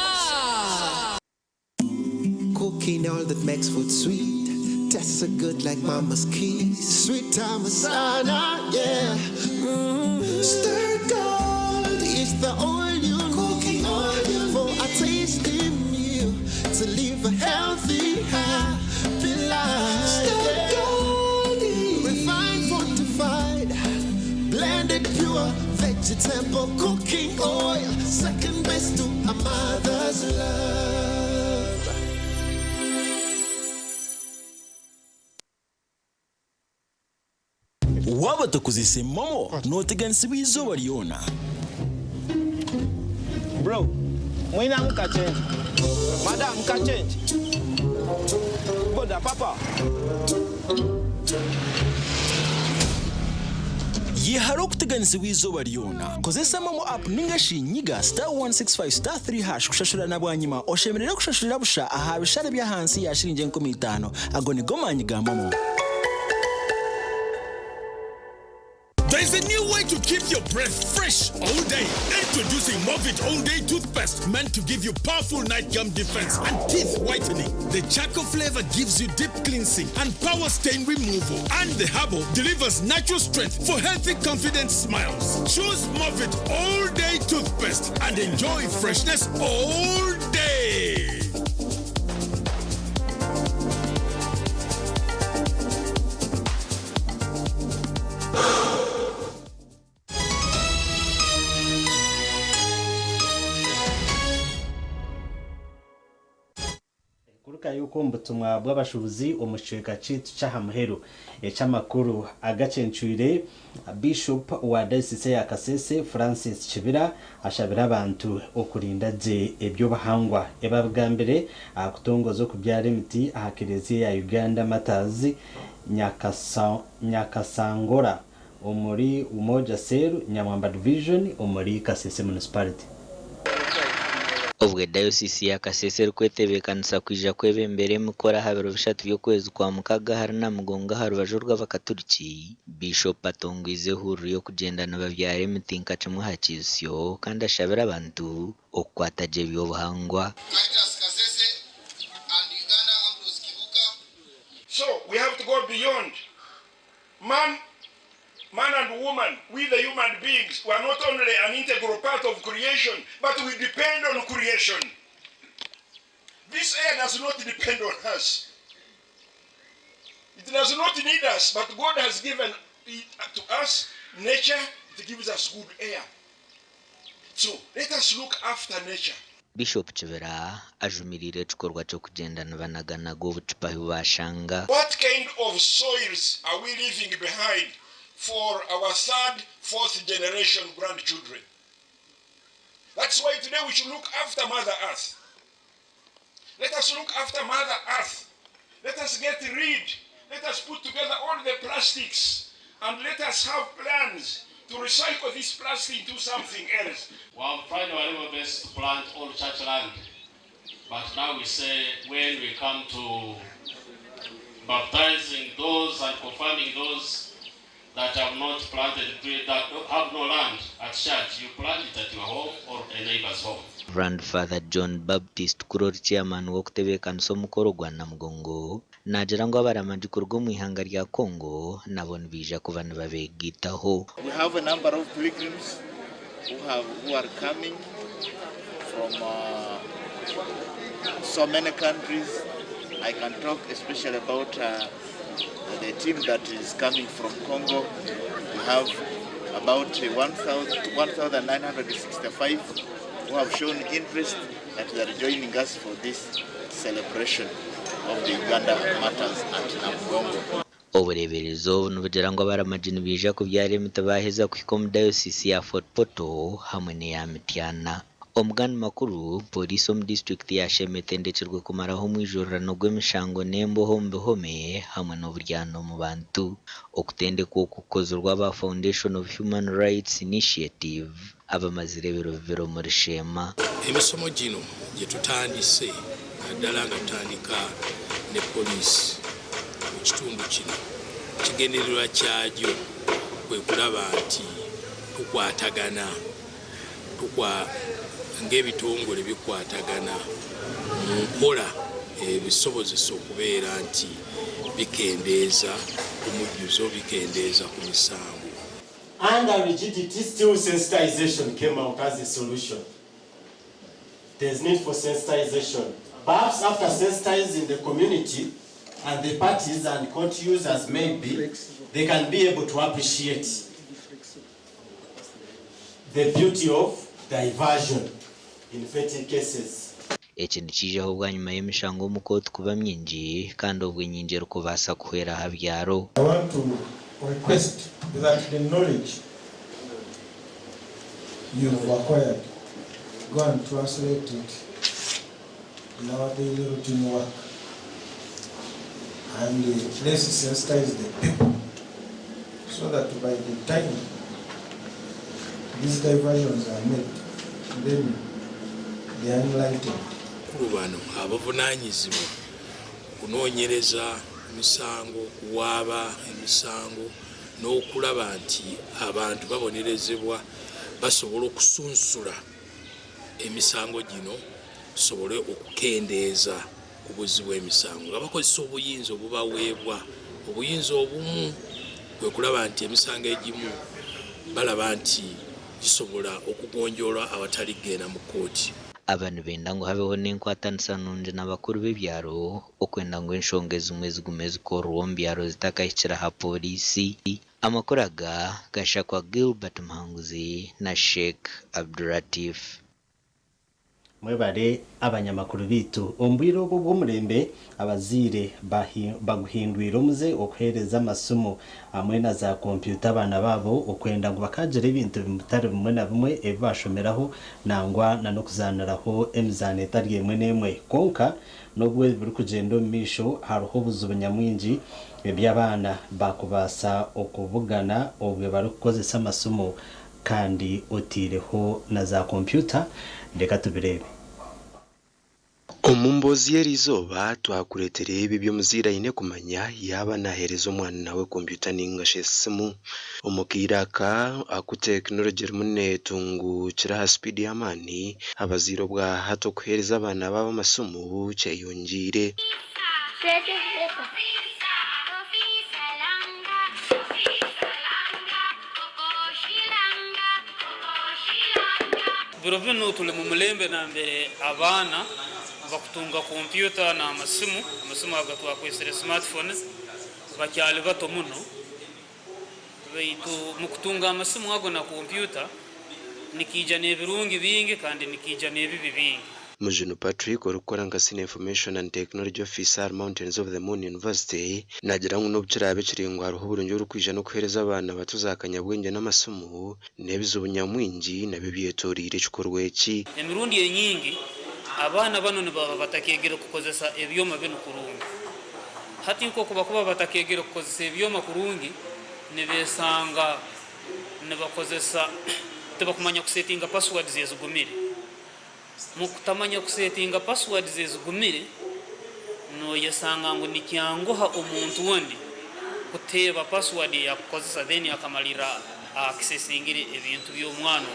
Cooking all that makes food sweet, tastes so good like mama's keys. Sweet Tamasana, yeah. Stir gold is the oil you cooking oil for a tasty meal to live a healthy, happy life. Stir gold, refined, fortified, blended pure vegetable cooking oil, second best to a mother's love. waba tukuzise momo noteganisi bizuba ryona bro mwina nka change madam nka change boda papa yiharo kuteganisi bizuba ryona kozesa momo app ningashinyiga *165*3# kushashura nabwanyima oshemerera kushashurira busha aha bishare bya hansi yashirinje 15 agoni gomanyiga momo. There is a new way to keep your breath fresh all day. Introducing Movit All Day Toothpaste, meant to give you powerful night gum defense and teeth whitening. The charcoal flavor gives you deep cleansing and power stain removal. And the herbal delivers natural strength for healthy, confident smiles. Choose Movit All Day Toothpaste and enjoy freshness all day. yuko mbutumwa bw'abashubuzi umushweka citu cyahamuheru ecamakuru agacencwire Bishop wa Diocese ya Kasese Francis Chibira ashabira abantu okurinda je ebyo bahangwa ebabwambere akutongozo kubyara imiti ahakereziya ya Uganda Matazi Nyakasangora omuri Umoja Seru Nyamwamba Division omuri Kasese Municipality. Obwe Diocese ya Kasese rukwetebekanisa kwija kwebembere mukora habero bishatu byo kwezi kwa mukaga hari na mugonga harubajo rw'abakatoliki. Bishop atongwize huru yo kugendana babyare mitinka cimwe hakisyo kandi ashabira abantu okwataje byo buhangwa. So we have to go beyond man and woman. We the human beings, we are not only an integral part of creation, but we depend on creation. This air does not depend on us. It does not need us, but God has given it to us. Nature, it gives us good air. So let us look after nature. Bishop Chibera ajumirire chukorwa cyo kugendana banagana go bucipahi bashanga. What kind of soils are we leaving behind for our third, fourth generation grandchildren? That's why today we should look after Mother Earth. Let us look after Mother Earth. Let us get rid. Let us put together all the plastics and let us have plans to recycle this plastic into something else. Well, I'm trying our best to plant all church land. But now we say when we come to baptizing those and confirming those that have not planted, that have no land at church, you plant it at your home or a neighbor's home. Grandfather John Baptist Kurori chairman wokutebekanisa omukoro gwa Namugongo nagira ngo abaramandikurwa mu ihanga rya Kongo nabone bija kubana babegitaho. We have a number of pilgrims who are coming from so many countries. I can talk especially about the team that is coming from Congo. We have about 1,965 who have shown interest that they are joining us for this celebration. of the Uganda matters at Namugongo. Obureberezo nubugira ngo abaramajini bija kubyara mutabaheza kwikomu diocese ya Fort Portal hamwe n'eya Mityana. Omugani makuru polisi omu district ya Shemete ndekirwe kumaraho mwijorrano gw'emishango n'emboho mu bihome hamwe n'oburyano mu bantu okutendeka okukozerwa aba Foundation of Human Rights Initiative abamazire ebiro mu Rishema. Emisomo gino gye tutandise naddala nga tutandika ne polisi mu kitundu kino kigendererwa kyagyo kwe kulaba nti tukwatagana ng'ebitongole bikwatagana mu nkola ebisobozesa okubeera nti bikendeeza ku mujjuzo bikendeeza ku misango. Under rigidity, still sensitization came out as a solution. There's need for sensitization. Perhaps after sensitizing the community and the parties and court users maybe, they can be able to appreciate the beauty of diversion in petty cases. Ekintu kijaho bwa nyuma y'emishango mu kooti kuba myingi kandi obw'enyingi erikubaasa kuhwera aha byaro. I want to request that the knowledge you have acquired, go and translate it in our daily routine work. And let's sensitize the people so that by the time these diversions are made, then they are enlightened. Kurubano abavunaanyizibwa kunoonyereza emisango, kuwaaba emisango n'okulaba nti abantu babonerezebwa basobola okusunsula emisango gino tusobole okukendeeza ku buzzi bw'emisango nga bakozesa obuyinza obubaweebwa. Obuyinza obumu kwe kulaba nti emisango egimu balaba nti gisobola okugonjoolwa awatali kgenda mu kkooti. Abantu benda ngu habeho n'enkwatanisa nungi n'abakuru b'ebyaro okwenda ngu enshonga ezimwe zigume zikorwa omu byaro zitakahikira ha polisi. Amakuru aga gashakwa Gilbert Mhanguzi na Sheikh Abdulatif. Mwebare abanyamakuru bitu ombwire obwo bw'omurembe abazire baguhindwira omuze okuhereza amasomo amwe na za kompyuta abana babo okwenda ngo bakagira ebintu bimutari bimwe na bimwe ebibashomeraho nangwa na nokuzaniraho emizano etari emwe n'emwe konka nobwo biri kugenda omu misho hariho obuzibu nyamwingi eby'abaana bakubasa okuvugana obwe bari kukozesa amasomo kandi otireho na za kompyuta. Reka tubirebe. Omumbozi y'erizoba twakuretere ebi by'omuzira ine kumanya yaba nahereza omwana nawe kompyuta ningasha esimu omukiira aka aku tekinologi erimu netungukira ha speed y'amaani abaziro bwa hato kuhereza abaana babo amasomo kyeyongiire. Biro bino tuli mu mulembe na mbere abaana bakutunga kompyuta na amasimu aga twakwesere smartphones bakyali bato muno baitu mu kutunga amasimu ago na kompyuta nikija n'ebirungi bingi kandi nikija n'ebibi bingi. Mujino Patrick orukora nka Senior Information and Technology Officer Mountains of the Moon University nagira ngo n'obukirabe kiringwa hariho uburungi urukwija no kuhereza abana batuzakanya bwenge n'amasomo n'ebizubunyamwingi nabyo byetorire ikikorwa eki. Emirundi enyingi abana bano ne baba batakegera kukozesa ebyoma bino kurungi hati nko kuba batakegera kukozesa ebyoma kurungi ne besanga ne bakozesa tebakumanya kusettinga passwords ezigumire. Mu kutamanya kusettinga passwords ezigumire no yasanga ngo nikyangoha omuntu wondi kuteba password ya kukozesa then akamalira accessingire ebintu by'omwana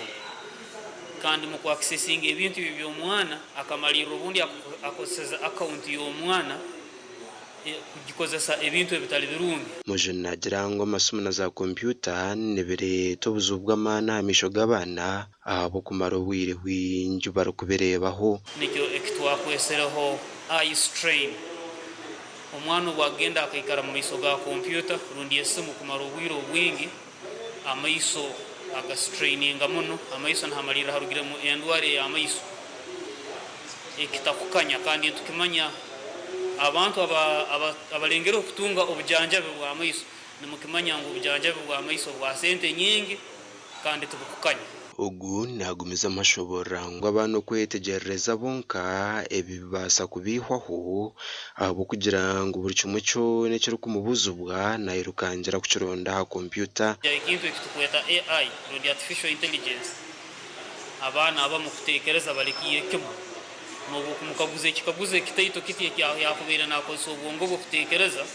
kandi mu ku accessing ebintu by'omwana akamalira obundi akozesa account y'omwana kugikozesa ebintu ebitali birungi. Mujino nagira ngo amasomo na za kompyuta nebere tobuzo bw'amaana amisho g'abaana abo kumara obwire bwingi barukuberebaho. Nikyo ekitwakwesereho eye strain. Omwana bwagenda akikara mu maiso ga kompyuta rundi esimu kumara obwire obwingi amaiso aga straininga muno amaiso ntamalira harugire mu endware ya amaiso ekitakukanya kandi tukimanya abantu abalengera okutunga obujanjabi bwa maiso nimukimanya ngu obujanjabi bwa maiso bwa sente nyingi kandi tubukukanya. Ogu nagumiza amashobora ngo abantu kwetegereza bonka ebibasa kubihwaho abo kugira ngo buri kimwe cyo nekiri kumubuzubwa nayirukangira kukironda ha computer. Ikintu ekitukweta AI, artificial intelligence, abana abamu kutekereza balikiye kimu nobu kikaguze kitaito kiti yakubira nakozesa obwongo bwo kutekereza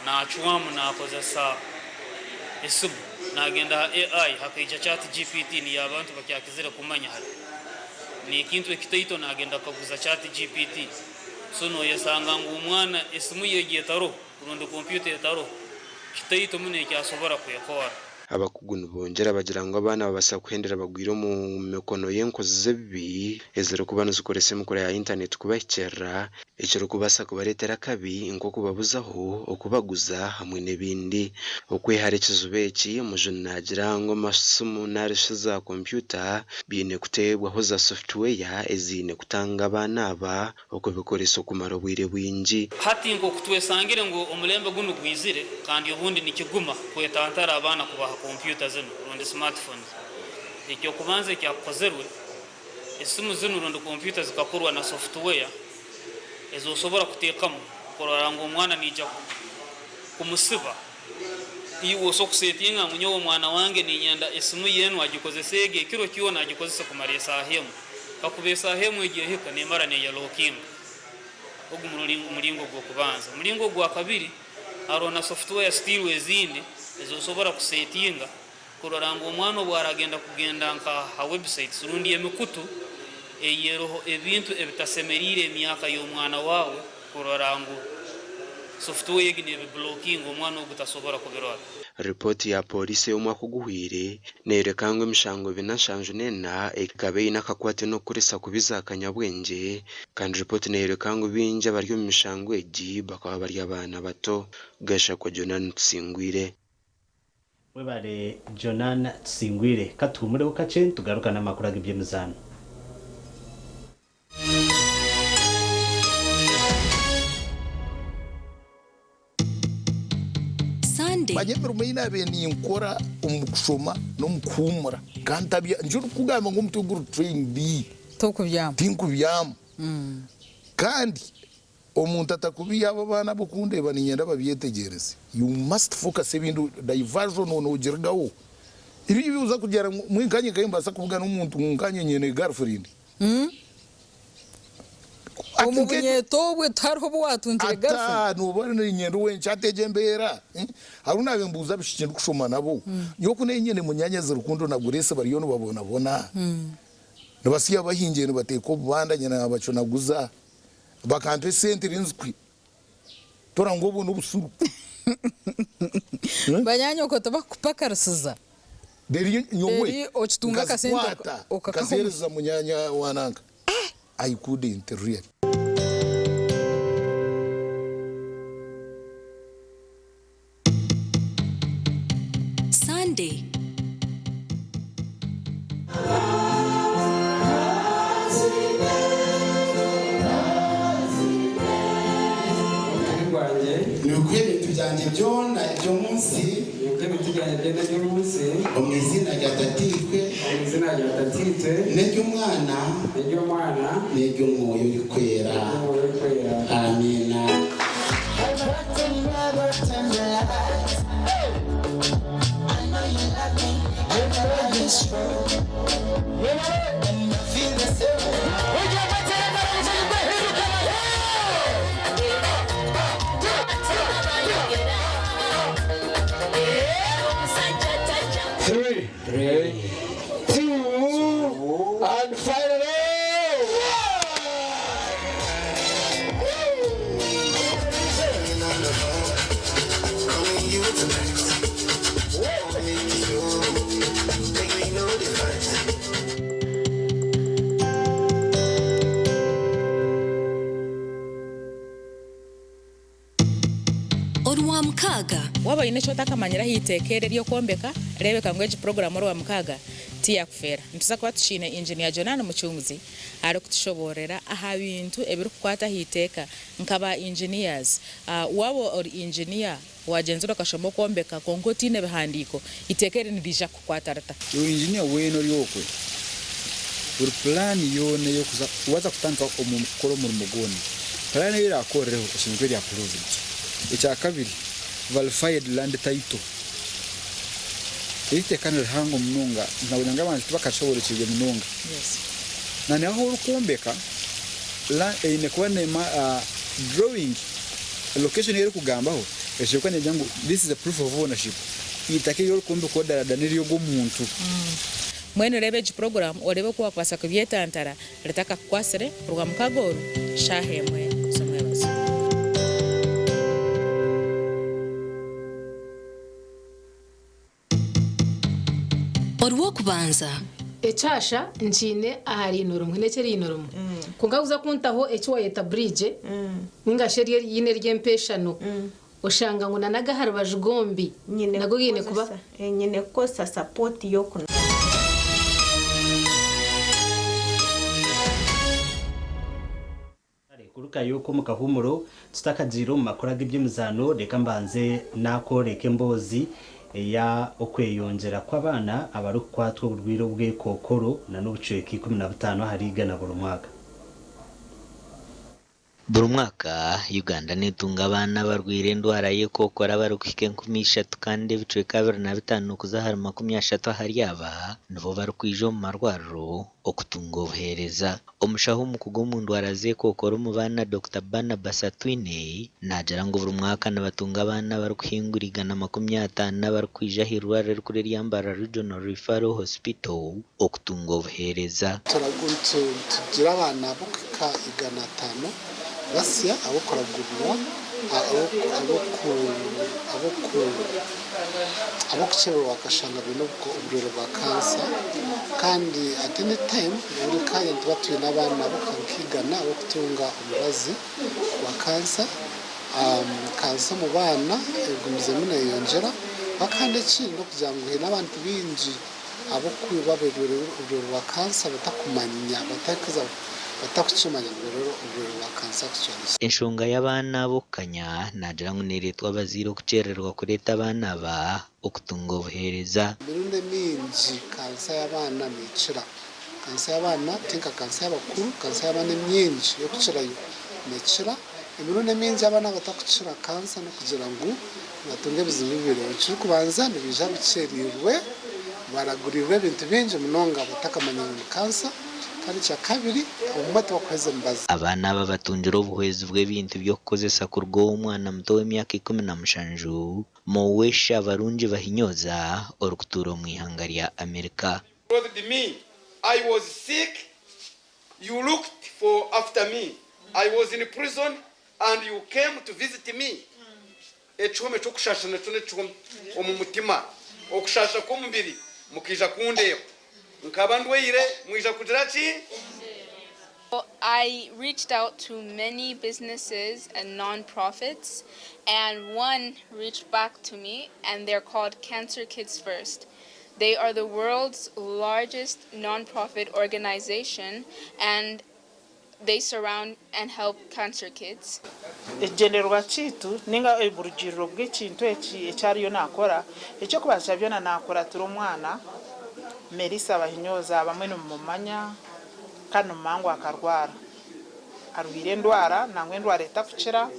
nacuwamu nakozesa esimu nagenda AI hakaija chat GPT ni abantu bakyakizira kumanya hali ni ikintu ekitaito nagenda kaguza chat GPT sono yesanga ngo umwana esimu yegetaro kurundo computer yetaro kitaito mune kyasobora kuyakora. Abakugunu bongera bagira ngo abana babasa kuhendera bagwira mu mikono y'enkozi zebi ezero kubana zukorese mukora ya internet kubakera ekero kubasa kubaretera kabi inko kubabuzaho okubaguza hamwe nebindi okweharekizo beki mujuna nagira ngo masumu narishiza computer bine kutebwaho za software ezine kutanga abana aba okubikoresa kumara bwire bwinji hati ngo kutwesangire ngo omulembe guno gwizire kandi obundi nikiguma kwetantara abana kubaha computer zino rundi smartphones ikyo kubanze kyakozerwe esimu zino rundi computer zikakorwa na software ezosobora kutekamo korora ngo umwana nija kumusiba iwo so kusetinga munyo mwana wange ni nyanda esimu yenu agikozesege kiro kiona agikozesa kumaresa hemu kakubesa hemu igihe hika ne mara ne yaloking ogu mulingo gwo kubanza mulingo gwa kabiri arona software still wezindi ezosobora kusetinga korora ngo umwana bwaragenda kugenda nka ha websites rundi emikutu eyeroho ebintu ebitasemerire emyaka y'omwana wawe korora ngo software yegine blocking omwana ogutasobora kubirora. Report ya polisi y'omwaka guhwire nerekanga emishango binashanju nena ekabe inakakwate no kurisa kubiza akanyabwenge kandi report nerekanga binja bari mu mishango egi bakaba bari abana bato gasha kwa Jonan Tsingwire. Webare Jonan Tsingwire katumure ukace tugaruka n'amakuru ag'ibyemuzano. Banyemera umuyina beni nkora umukushoma no mukumura kantabya njuru kugamba ngo mutuguru train bi tinkubyama kandi omuntu atakubiya abana bokundeba ninyenda babyetegereze. You must focus ibintu diversion no ugirgaho ibi biuza kugera mwinkanye kayimba kuvuga n'umuntu nkanye nyene girlfriend omubunyeto bwe tarho bwatunjire girlfriend nubona nyendo wencha atejembera haruna bembuza bishikindu kushoma nabo yoko nenyene munyanya zirukundo na gurese bari yono babona nabasiya bahingene bateko bubanda nyana abacona guza bakante sente rinzwi tora ngobo n'ubusuru banyanyo ko tabakupakarasiza deri nyongwe ochitunga kasente okasereza munyanya wananga I couldn't really. Sunday. Nukweli tujanje byona ibyo munsi omwizina rya tatikwe n'iryo mwana n'iryo mwoyo uri kwera amina. And finally, Orwa mkaga waba ine chota kamanyira hitekere ryo kombeka rebeka ngweji program orwa mkaga tiya kufera ntuza kuba tushine engineer Jonana Muchunguzi ari kutushoborera aha bintu ebiri kukwata hiteka nkaba engineers wabo or engineer wagenzura kashomo kombeka konkotine bihandiko itekere nibija kukwata rata yo engineer weno lyokwe uri plan yone yo kuza kutanza omukoro muri mugoni plan yo irakoreho kushinzwe ya approved icya kabiri verified land title ite kana hango mununga nabonyanga abantu bakashoborekije mununga yes nani aho urukumbeka la ine kwane ma drawing location yero kugambaho eshekwa nejangu this is a proof of ownership itake yo kumbe ko daradaniri yo gomuntu mwene rebeji program orebe kwa kwasa kubyetantara letaka kwasere ruga mukagoro shahemwe somwebaza Orwo kubanza echasha njine ahari inorumwe nekeri inorumwe kungabuza kuntaho echo yeta bridge ninga sheriye yine ryempeshano ushanga ngo nanaga harubajugombi nago yine kuba nyine kosa support yo kuno kuruka yuko mukahumuro tutakajiro makoraga iby'imizano reka mbanze nakoreke mbozi ya okweyongera kw'abana abarukwatwa urwiro bwe kokoro na n'ubuceki 15 harigana buri mwaka buri mwaka Uganda nitunga abana barwire indwara y'ikokora barukike 13 kandi bicuye 25 kuzahara 30 hari aba nabo barukwijo mu marwaro okutunga obuhereza omushaho mukugo mu ndwara z'ikokora mu bana Dr. Bana Basatwine najara ngo buri mwaka nabatunga abana barukuhingurigana 50 barukwija hirware rukure ryambara Regional Referral Hospital okutunga obuhereza turaguntu tugira abana buka 500 basya abokora gubwa abokukebera wakashanga bino uburiro bwa kansa kandi at any time buri kanya tubatuye n'abana bakakigana abokutunga umubazi wa kansa kansa mu bana egumize mune yongera bakande kino kugira ngo he n'abantu binji abokwiba uburiro bwa kansa batakumanya batakiza batakuchimanya uburiro bwa kansa cyose enshonga y'abana bokanya najira ngo neretwa baziro kucererwa kureta abana ba okutunga obuhereza birunde minji kansa y'abana nicira kansa y'abana tinka kansa y'abakuru kansa y'abana myinji yo kucira nicira ibirunde minji abana batakucira kansa no kugira ngo batunge bizimi bibiri cyo kubanza nibija bicerirwe baragurirwe ibintu binji munonga batakamanya kansa kandi cya kabiri umumati wakweze mbaza abana babatunjira obuhwezi bw'ebintu byokukozesa kurwo umwana muto w'emyaka 17 mowesha barunji bahinyoza orukuturo mu ihanga rya Amerika. I was sick, you looked for after me. I was in prison and you came to visit me. Echome cyo kushasha na cyo cyo omumutima okushasha ko mubiri mukija kundeba. I reached out to many businesses and non-profits, and one reached back to me, and they're called Cancer Kids First. They are the world's largest non-profit organization, and they surround and help cancer kids. Generwa chitu ninga eburujiro bw'ikintu ecyariyo nakora icyo kubasha byo nakora turi umwana Melissa bahinyoza bamwe n'umumanya kano mango akarwara aruhire ndwara nangwe ndwara etafucira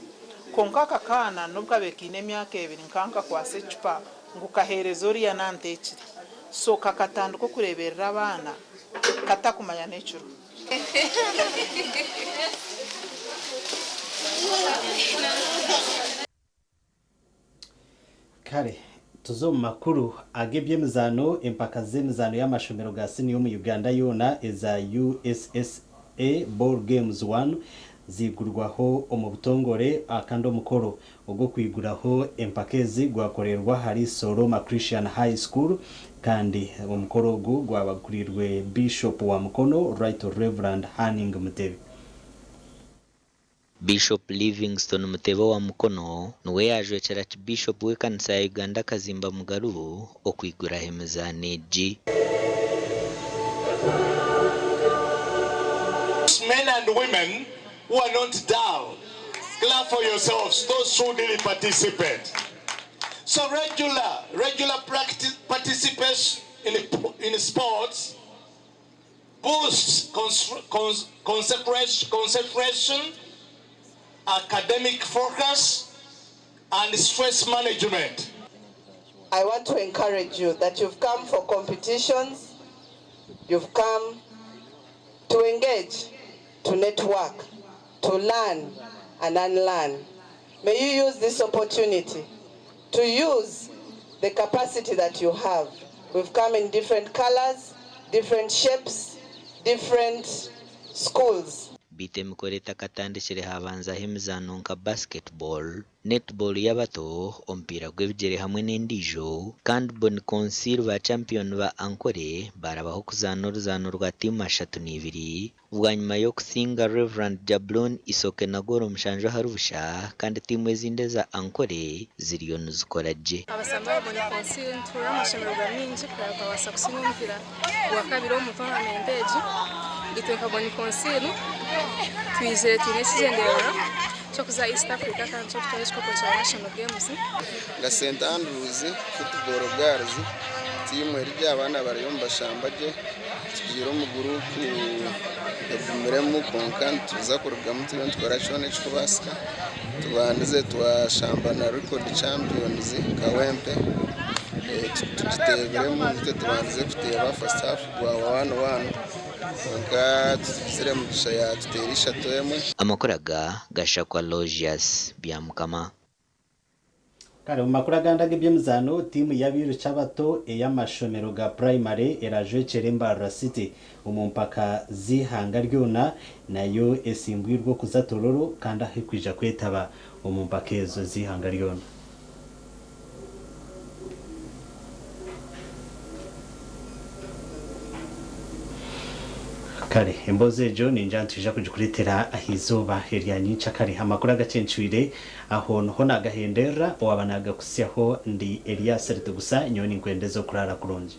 konka kakana nubwo abekine myaka 2 nkanka kwa sechupa ngukaherezo riya nantecire so kakatanduko kureberera abana katakumanya necuro kare tuzo makuru agebye mizano empaka zemizano y'amashomero ga senior mu Uganda yona eza USSA Ball Games 1 zigurwaho omubutongore akando mukoro ubwo kwiguraho empakezi gwakorerwa hari Soroma Christian High School kandi omukoro ogu gwabagurirwe Bishop wa Mukono Right Reverend Hanning Mutebe. Bishop Livingstone Mutebo wa Mukono nuwe yaje church bishop w'ekanisa ya Uganda Kazimba Mugaru okwigura hemezane G men and women who are not dull. Clap for yourselves, those who didn't participate. So regular practice participation in sports boosts concentration, academic focus, and stress management. I want to encourage you that you've come for competitions, you've come to engage, to network, to learn and unlearn. May you use this opportunity to use the capacity that you have. We've come in different colors, different shapes, different schools. Bite mukoreta katandikire habanzaho emizano nka basketball, netball y'abato, omupiira gw'ebigyere hamwe n'endijo, kandi Boni Council ba champion ba Ankole barabaho kuzaana oruzaano rwa tiimu 32 bwanyuma y'okusinga Reverend Jablon Isoke na Goro Mushanju harubusha, kandi tiimu ezindi za Ankole ziriyo nizikora gye. Abasamba ba Boni Council ntura amashemererwa mingi kwabasa kusiima omupiira gwa kabiri omu tournament egi. Itwe nka Boni Council twizere twine ekigendererwa kyokuza East Africa kandi kyokutwara ekikopo kya National Games. Nga St Andrews Football Girls tiimu eri ry'abaana bariyo mubashamba gye tugiire omu gurupu egumiremu konka nituza kurugamu turiyo nitukora kyona ekikubaasika tubandize twashamba na record champions Kawempe tugiteberemu nitwe tubandize kuteeba first half gwa 1-1 konka tuzire mu gisha ya tutera 3-1. Amakuraga gashakwa Logias bya Mukama. Kare mu makuru aganda g'ibyemizano timu y'abiru cy'abato ey'amashomero ga primary eraje Cheremba City umumpaka zihanga ryona nayo esimbwirwo kuzatororo kandi ahikwija kwetaba umumpaka ezo zihanga ryona. Kare emboze jo ninjantuje kujukuritera ahizoba heryanyica kare amakuru agacencuire aho no nagahendera wabanaga kusyaho ndi Elias Ritugusa nyoni ngwendezo kurara kurunji.